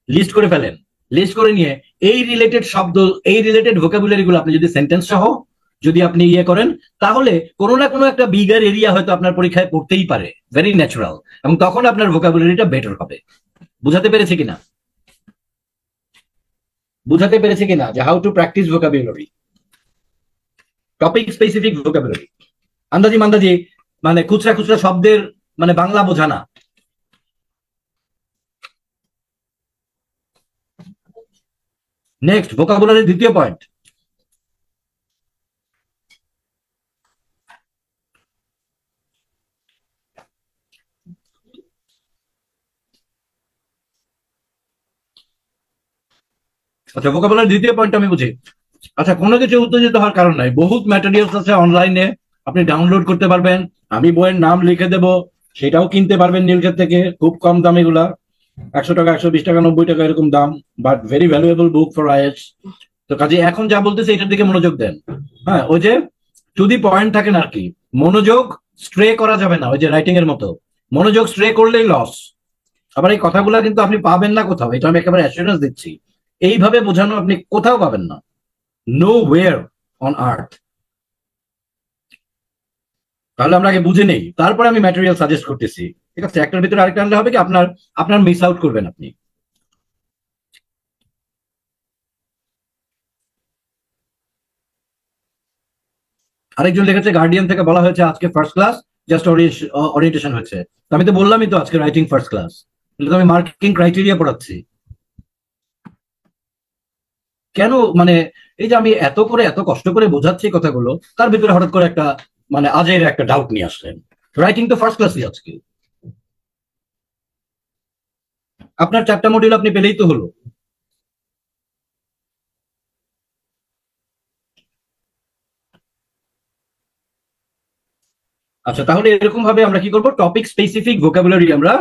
লিস্ট করে ফেলেন। লিস্ট করে নিয়ে এই রিলেটেড শব্দ, এই রিলেটেড ভোকাবুলারি গুলো আপনি যদি সেন্টেন্স সহ যদি আপনি ইয়ে করেন, তাহলে কোনো না কোনো একটা বিগার এরিয়া হয়তো আপনার পরীক্ষায় পড়তেই পারে, ভেরি ন্যাচারাল, এবং তখন আপনার ভোকাবুলারিটা বেটার হবে। বুঝাতে পেরেছি কিনা? বুঝাতে পেরেছি কিনা যে how to practise vocabulary, topic specific vocabulary. আন্দাজি মান্দাজি মানে খুচরা খুচরা শব্দের মানে বাংলা বোঝা না। নেক্সট, ভোকাবুলারির দ্বিতীয় পয়েন্ট, আচ্ছা ভোকাবুলারির দ্বিতীয় পয়েন্ট আমি বুঝি। আচ্ছা, কোনো কিছু উত্তেজিত হওয়ার কারণ নাই, বহুত ম্যাটেরিয়ালস আছে অনলাইনে, আপনি ডাউনলোড করতে পারবেন, আমি বইয়ের নাম লিখে দেব, সেটাও কিনতে পারবেন নীলক্ষেত থেকে, খুব কম দাম, এগুলা 100 টাকা 120 টাকা 90 টাকা এরকম দাম, but very valuable book for IELTS. তো কাজে এখন যা বলতেছে এটার দিকে মনোযোগ দেন। হ্যাঁ, ওই যে টু দি পয়েন্ট থাকেন আর কি, মনোযোগ স্ট্রে করা যাবে না, ওই যে রাইটিং এর মতো, মনোযোগ স্ট্রে করলেই লস। আবার এই কথাগুলো কিন্তু আপনি পাবেন না কোথাও, এটা আমি একেবারে অ্যাসুরেন্স দিচ্ছি, এইভাবে বোঝানো আপনি কোথাও পাবেন না, নো ওয়্যার অন আর্থ। তাহলে আমরা আগে বুঝে নেই, তারপরে আমি ম্যাটেরিয়াল সাজেস্ট করতেছি, ঠিক আছে? একটার ভিতরে আরেকটা আনলে হবে কি আপনার আপনার মিস আউট করবেন আপনি। আরেকজন লিখেছে গার্ডিয়ান থেকে বলা হয়েছে আজকে ফার্স্ট ক্লাস, জাস্ট ওরিয়েন্টেশন হয়েছে। তো আমি তো বললামই তো আজকে রাইটিং ফার্স্ট ক্লাস, তো আমি মার্কিং ক্রাইটেরিয়া পড়াচ্ছি কেন? মানে এই যে আমি এত করে এত কষ্ট করে বোঝাচ্ছি কথাগুলো, তার ভিতরে হঠাৎ করে একটা মানে আজের একটা ডাউট নিয়ে আসলেন। রাইটিং তো ফার্স্ট ক্লাসই আজকে, আপনার 4টা মডিউল আপনি পেলেই তো হলো। আচ্ছা, তাহলে এরকম ভাবে আমরা কি করবো, টপিক স্পেসিফিক ভোকাবুলারি আমরা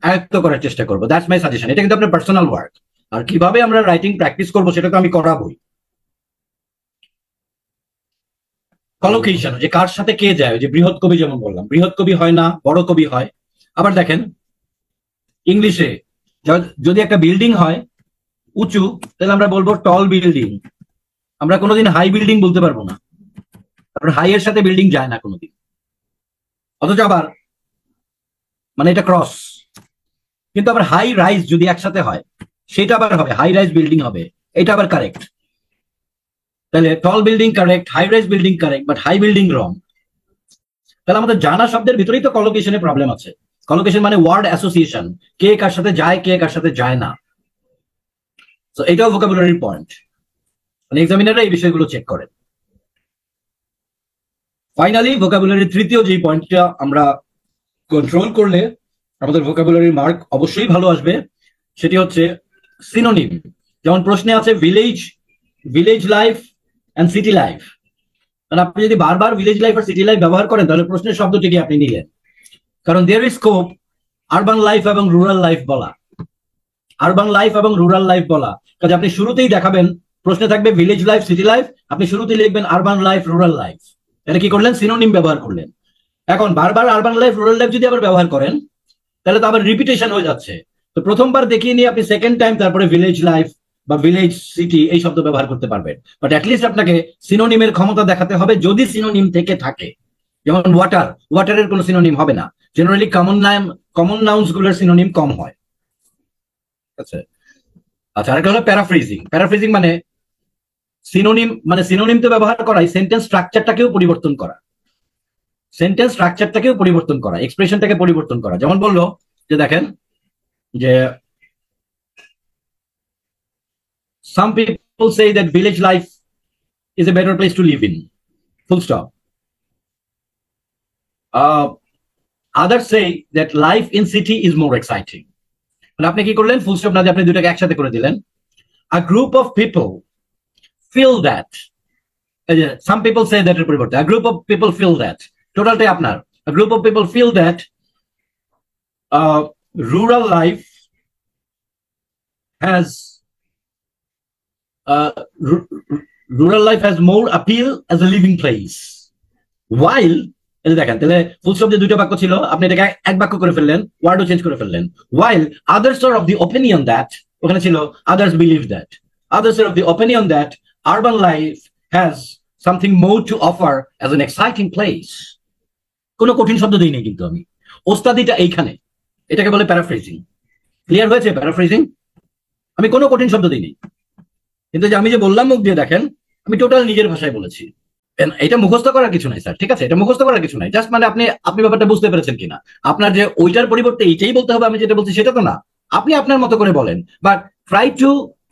আয়ত্ত করার চেষ্টা করবো, দ্যাটস মাই সাজেশন। এটা কিন্তু আপনার পার্সোনাল ওয়ার্ক, আর কিভাবে আমরা রাইটিং প্র্যাকটিস করবো সেটা তো আমি করাবোই। কলোকেশন, যে কার সাথে কে যায়, যে বৃহৎ কবি, যেমন বললাম বৃহৎ কবি হয় না, বড় কবি হয়। আবার দেখেন ইংলিশে যদি একটা বিল্ডিং হয় উঁচু, তাহলে আমরা বলবো টল বিল্ডিং, আমরা কোনোদিন হাই বিল্ডিং বলতে পারবো না, কারণ হাই এর সাথে বিল্ডিং যায় না কোনোদিন। অথচ আবার মানে এটা ক্রস, কিন্তু আবার হাই রাইজ যদি একসাথে হয় সেটা আবার হবে হাই রাইজ বিল্ডিং হবে, এটা আবার কারেক্ট। তাহলে tall building correct, high rise building correct, but high building wrong. তাহলে আমাদের জানা শব্দের ভিতরেই তো কলোকেশনের প্রবলেম আছে। কলোকেশন মানে ওয়ার্ড অ্যাসোসিয়েশন, কে কার সাথে যায় কে কার সাথে যায় না। তো এটাও ভোকাবুলারির পয়েন্ট, মানে এক্সামিনাররা এই বিষয়গুলো চেক করেন। ফাইনালি ভোকাবুলারির তৃতীয় যে পয়েন্টটা আমরা কন্ট্রোল করলে আমাদের ভোকাবুলারির মার্ক অবশ্যই ভালো আসবে, সেটি হচ্ছে সিনোনিম। যেমন প্রশ্নে আছে village, village life and city life, মানে আপনি যদি বারবার ভিলেজ লাইফ আর সিটি লাইফ ব্যবহার করেন তাহলে প্রশ্নের শব্দটিকে আপনি নিলেন, কারণ there is scope urban life এবং রুরাল লাইফ বলা, আরবান লাইফ এবং রুরাল লাইফ বলা। কাজে আপনি শুরুতেই দেখাবেন, প্রশ্নে থাকবে ভিলেজ লাইফ সিটি লাইফ, আপনি শুরুতেই লিখবেন আরবান লাইফ রুরাল লাইফ। এটা কি করলেন? সিনোনিম ব্যবহার করলেন। এখন বারবার আরবান লাইফ রুরাল লাইফ যদি আবার ব্যবহার করেন তাহলে তো আবার রিপিটেশন হয়ে যাচ্ছে। তো প্রথমবার দেখিয়ে নিয়ে আপনি সেকেন্ড টাইম তারপরে ভিলেজ লাইফ বা ভিলেজ সিটি এই শব্দ ব্যবহার করতে পারবেন, বাট অ্যাটলিস্ট আপনাকে সিনোনিমের ক্ষমতা দেখাতে হবে, যদি সিনোনিম থেকে থাকে। যেমন ওয়াটার, ওয়াটারের কোনো সিনোনিম হবে না, জেনারেলি কমন নাউন্স গুলোর সিনোনিম কম হয়। আচ্ছা আচ্ছা, আরেকটা হলো প্যারাফ্রেজিং। প্যারাফ্রেজিং মানে সিনোনিম তো ব্যবহার করাই, সেন্টেন্স স্ট্রাকচারটাকেও পরিবর্তন করা, সেন্টেন্স স্ট্রাকচারটাকেও পরিবর্তন করা, এক্সপ্রেশনটাকে পরিবর্তন করা। যেমন বললো যে দেখেন যে some people say that village life is a better place to live in, full stop. Others say that life in city is more exciting. মানে আপনি কি করলেন, ফুল স্টপ না দিয়ে আপনি দুটাকে একসাথে করে দিলেন। A group of people feel that, some people say that এর পরিবর্তে a group of people feel that, টোটালটাই আপনার, a group of people feel that rural life has rural life has more appeal as a living place, while দেখেন তাহলে ফুল স্টপ দিয়ে দুটো বাক্য ছিল, আপনি এটাকে এক বাক্য করে ফেললেন, ওয়ার্ডও চেঞ্জ করে ফেললেন। while others are of the opinion that, ওখানে ছিল others believe that, others are of the opinion that urban life has something more to offer as an exciting place. কোনো কঠিন শব্দ দিই নেই কিন্তু আমি, ওস্তাদিটা এইখানে, এটাকে বলে প্যারাফ্রেজিং। ক্লিয়ার হয়েছে? প্যারাফ্রেজিং, আমি কোনো কঠিন শব্দ দিই নেই, কিন্তু যে আমি যে বললাম মুখ দিয়ে, দেখেন আমি টোটাল নিজের ভাষায় বলেছি। এটা মুখস্থ করার কিছু নাই স্যার, ঠিক আছে? এটা মুখস্থ করার কিছু নাই, জাস্ট মানে আপনি ব্যাপারটা বুঝতে পেরেছেন কিনা। আপনার যে ওইটার পরিবর্তে এইটাই বলতে হবে আমি যেটা বলছি সেটা তো না, আপনি আপনার মতো করে বলেন, but try to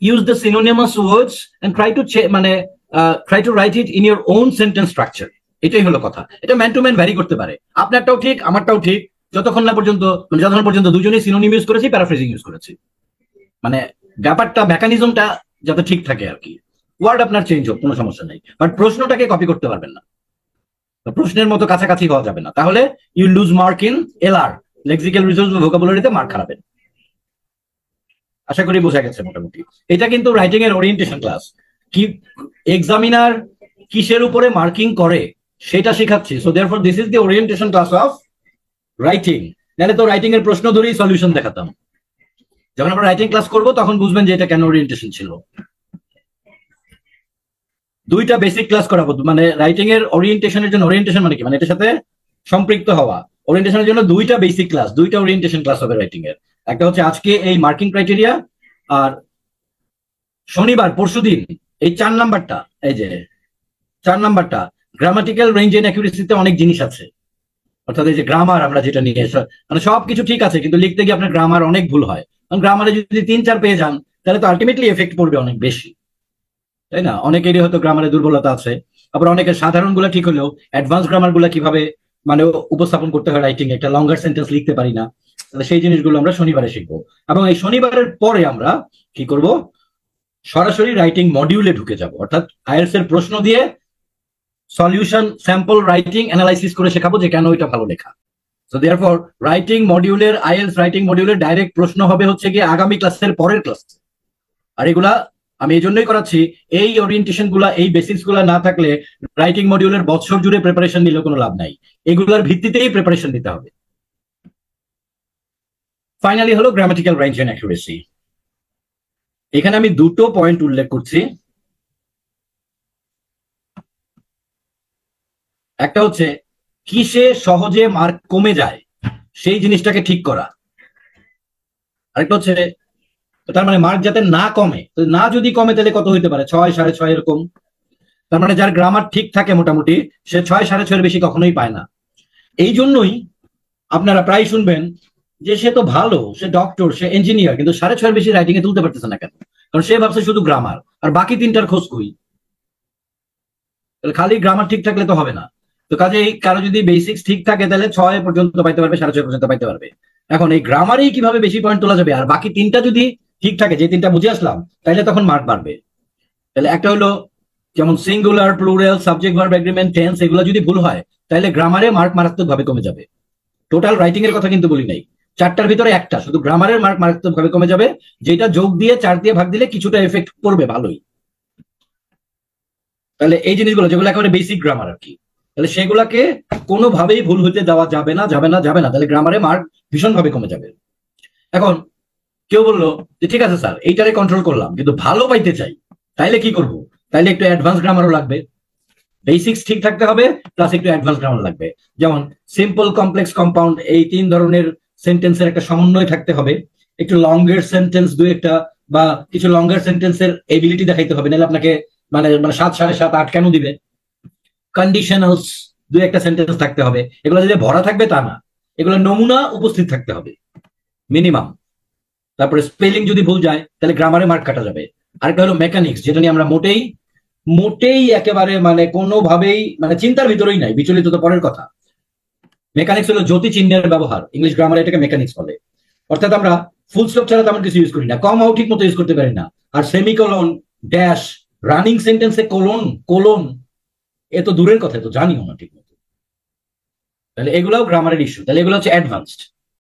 use the synonymous words and try to write it in your own sentence structure. এটাই হলো কথা। এটা ম্যান টু ম্যান ভ্যারি করতে পারে, আপনারটাও ঠিক আমারটাও ঠিক, যতক্ষণ পর্যন্ত দুজনেই সিনোনিম ইউজ করেছি, প্যারাফ্রেজিং ইউজ করেছি, মানে ব্যাপারটা মেকানিজমটা যাতে ঠিক থাকে আর কি। ওয়ার্ড আপনার চেঞ্জ হোক, কোনো সমস্যা নেই, বাট প্রশ্নটাকে কপি করতে পারবেন না, প্রশ্নের মতো কাছাকাছি হওয়া যাবে না, তাহলে you lose mark in LR, lexical resource বা ভোকাবুলারিতে মার্ক হারাবেন। আশা করি বোঝা গেছে মোটামুটি। এটা কিন্তু রাইটিং এর ওরিয়েন্টেশন ক্লাস, কি এক্সামিনার কিসের উপরে মার্কিং করে সেটা শেখাচ্ছি। So therefore this is the orientation class of writing. নাহলে তো রাইটিং এর প্রশ্ন ধরেই সলিউশন দেখাতাম। যখন আমরা রাইটিং ক্লাস করবো তখন বুঝবেন যে এটা কেন ওরিয়েন্টেশন ছিল। দুইটা বেসিক ক্লাস করাবো, মানে রাইটিং এর ওরিয়েন্টেশনের জন্য। ওরিয়েন্টেশন মানে কি? মানে এটার সাথে সম্পৃক্ত হওয়া। ওরিয়েন্টেশনের জন্য দুইটা বেসিক ক্লাস, দুইটা ওরিয়েন্টেশন ক্লাস হবে রাইটিং এর। একটা হচ্ছে আজকে এই মার্কিং ক্রাইটেরিয়া, আর শনিবার পরশুদিন এই 4 নাম্বারটা, এই যে 4 নাম্বারটা গ্রামাটিক্যাল রেঞ্জ এন্ড অ্যাকুরেসিতে অনেক জিনিস আছে। অর্থাৎ এই যে গ্রামার আমরা যেটা নিয়ে, মানে সবকিছু ঠিক আছে কিন্তু লিখতে গিয়ে আপনার গ্রামার অনেক ভুল হয়। গ্রামারে যদি 3-4 পেয়ে যান তাহলে তো আলটিমেটলি এফেক্ট পড়বে অনেক বেশি, তাই না? অনেকেরই হয়তো গ্রামারে দুর্বলতা আছে, আবার অনেকের সাধারণ গুলা ঠিক হলেও অ্যাডভান্স গ্রামার গুলা কিভাবে মানে উপস্থাপন করতে হয় রাইটিং, একটা লঙ্গার সেন্টেন্স লিখতে পারি না। তাহলে সেই জিনিসগুলো আমরা শনিবারে শিখবো, এবং এই শনিবারের পরে আমরা কি করব, সরাসরি রাইটিং মডিউলে ঢুকে যাব। অর্থাৎ আইএলটিএস এর প্রশ্ন দিয়ে সলিউশন, স্যাম্পল রাইটিং অ্যানালাইসিস করে শেখাবো যে কেন এটা ভালো লেখা। সো দেয়ারফর রাইটিং মডিউলের, আইএলটিএস রাইটিং মডিউলের ডাইরেক্ট প্রশ্ন হবে হচ্ছে কি আগামী ক্লাসের পরের ক্লাস। আর এগুলা আমি এই জন্যই করাচ্ছি, এই ওরিয়েন্টেশন গুলা, এই বেসিক্স গুলা না থাকলে রাইটিং মডিউলের বছর জুড়ে প্রিপারেশন নিলে কোনো লাভ নাই। এগুলোর ভিত্তিতেই প্রিপারেশন নিতে হবে। ফাইনালি হলো গ্রামাটিক্যাল রেঞ্জ এন্ড অ্যাকুরেসি। এখানে আমি দুটো পয়েন্ট উল্লেখ করছি। একটা হচ্ছে কিসে সহজে মার্ক কমে যায় সেই জিনিসটাকে ঠিক করা, আরেকটা হচ্ছে তার মানে মার্ক যাতে না কমে। তো না যদি কমে তাহলে কত হইতে পারে? 6, 6.5 এরকম। তার মানে যার গ্রামার ঠিক থাকে মোটামুটি সে 6, 6.5 এর বেশি কখনোই পায় না। এই জন্যই আপনারা প্রায় শুনবেন যে সে তো ভালো, সে ডক্টর, সে ইঞ্জিনিয়ার, কিন্তু 6.5 এর বেশি রাইটিং এ তুলতে পারতেছে না কেন? কারণ সে ভাবছে শুধু গ্রামার, আর বাকি 3টার খোঁজ কই। খালি গ্রামার ঠিক থাকলে তো হবে না। তো কাজে কারো যদি বেসিক্স ঠিক থাকে তাহলে 6 পর্যন্ত পাইতে পারবে, 6.5 পর্যন্ত পাইতে পারবে। এখন এই গ্রামারেই কিভাবে বেশি পয়েন্ট তোলা যাবে, আর বাকি 3টা যদি ঠিক থাকে, যে 3টা বুঝে আসলাম, তাহলে তখন মার্ক বাড়বে। তাহলে একটা হলো যেমন singular, plural, subject, verb, agreement, tense, এগুলো যদি ভুল হয় তাহলে গ্রামারে মার্ক মারাত্মক ভাবে কমে যাবে। টোটাল রাইটিং এর কথা কিন্তু বলি নাই, 4টার ভিতরে একটা শুধু গ্রামারের মার্ক মারাত্মক ভাবে কমে যাবে, যেটা যোগ দিয়ে 4 দিয়ে ভাগ দিলে কিছুটা এফেক্ট পড়বে ভালোই। তাহলে এই জিনিসগুলো যেগুলো একেবারে বেসিক গ্রামার আর কি, তাহলে সেগুলাকে কোনোভাবেই ভুল হতে দেওয়া যাবে না, যাবে না, যাবে না। তাহলে গ্রামারে মার্ক ভীষণ ভাবে কমে যাবে। এখন কেউ বললো যে ঠিক আছে স্যার এইটারে কন্ট্রোল করলাম, কিন্তু ভালো পাইতে চাই, তাইলে কি করব? তাইলে একটু অ্যাডভান্স গ্রামারও লাগবে। বেসিক্স ঠিক থাকতে হবে, প্লাস একটু অ্যাডভান্স গ্রামার লাগবে। যেমন সিম্পল, কমপ্লেক্স, কম্পাউন্ড, এই 3 ধরনের সেন্টেন্সের একটা সমন্বয় থাকতে হবে। একটু লঙ্গের সেন্টেন্স 2-একটা বা কিছু লঙ্গার সেন্টেন্সের এবিলিটি দেখাইতে হবে, নাহলে আপনাকে মানে 7, 7.5, 8 কেন দিবে? কন্ডিশনালস 2-একটা সেন্টেন্স থাকতে হবে। এগুলো যদি ভরা থাকবে তা না, এগুলো নমুনা উপস্থিত থাকতে হবে মিনিমাম। তারপরে স্পেলিং যদি ভুল যায় তাহলে গ্রামারে মার্ক কাটা যাবে। আরেকটা হলো মেকানিক্স, যেটা নিয়ে আমরা মোটেই একেবারে মানে কোনোভাবেই মানে চিন্তার ভিতরেই নাই, বিচলিত তো পরের কথা। মেকানিক্স হলো জ্যোতি চিহ্নের ব্যবহার, ইংলিশ গ্রামারে এটাকে মেকানিক্স বলে। অর্থাৎ আমরা ফুল স্টপ ছাড়া তেমন কিছু ইউজ করি না, কমাও ঠিক মতো ইউজ করতে পারি না, আর সেমিকোলন, ড্যাশ, রানিং সেন্টেন্সে কোলন এ তো দূরের কথা, তো জানিও না ঠিক মতো। তাহলে এগুলাও গ্রামারের ইস্যু। তাহলে এগুলো হচ্ছে অ্যাডভান্সড।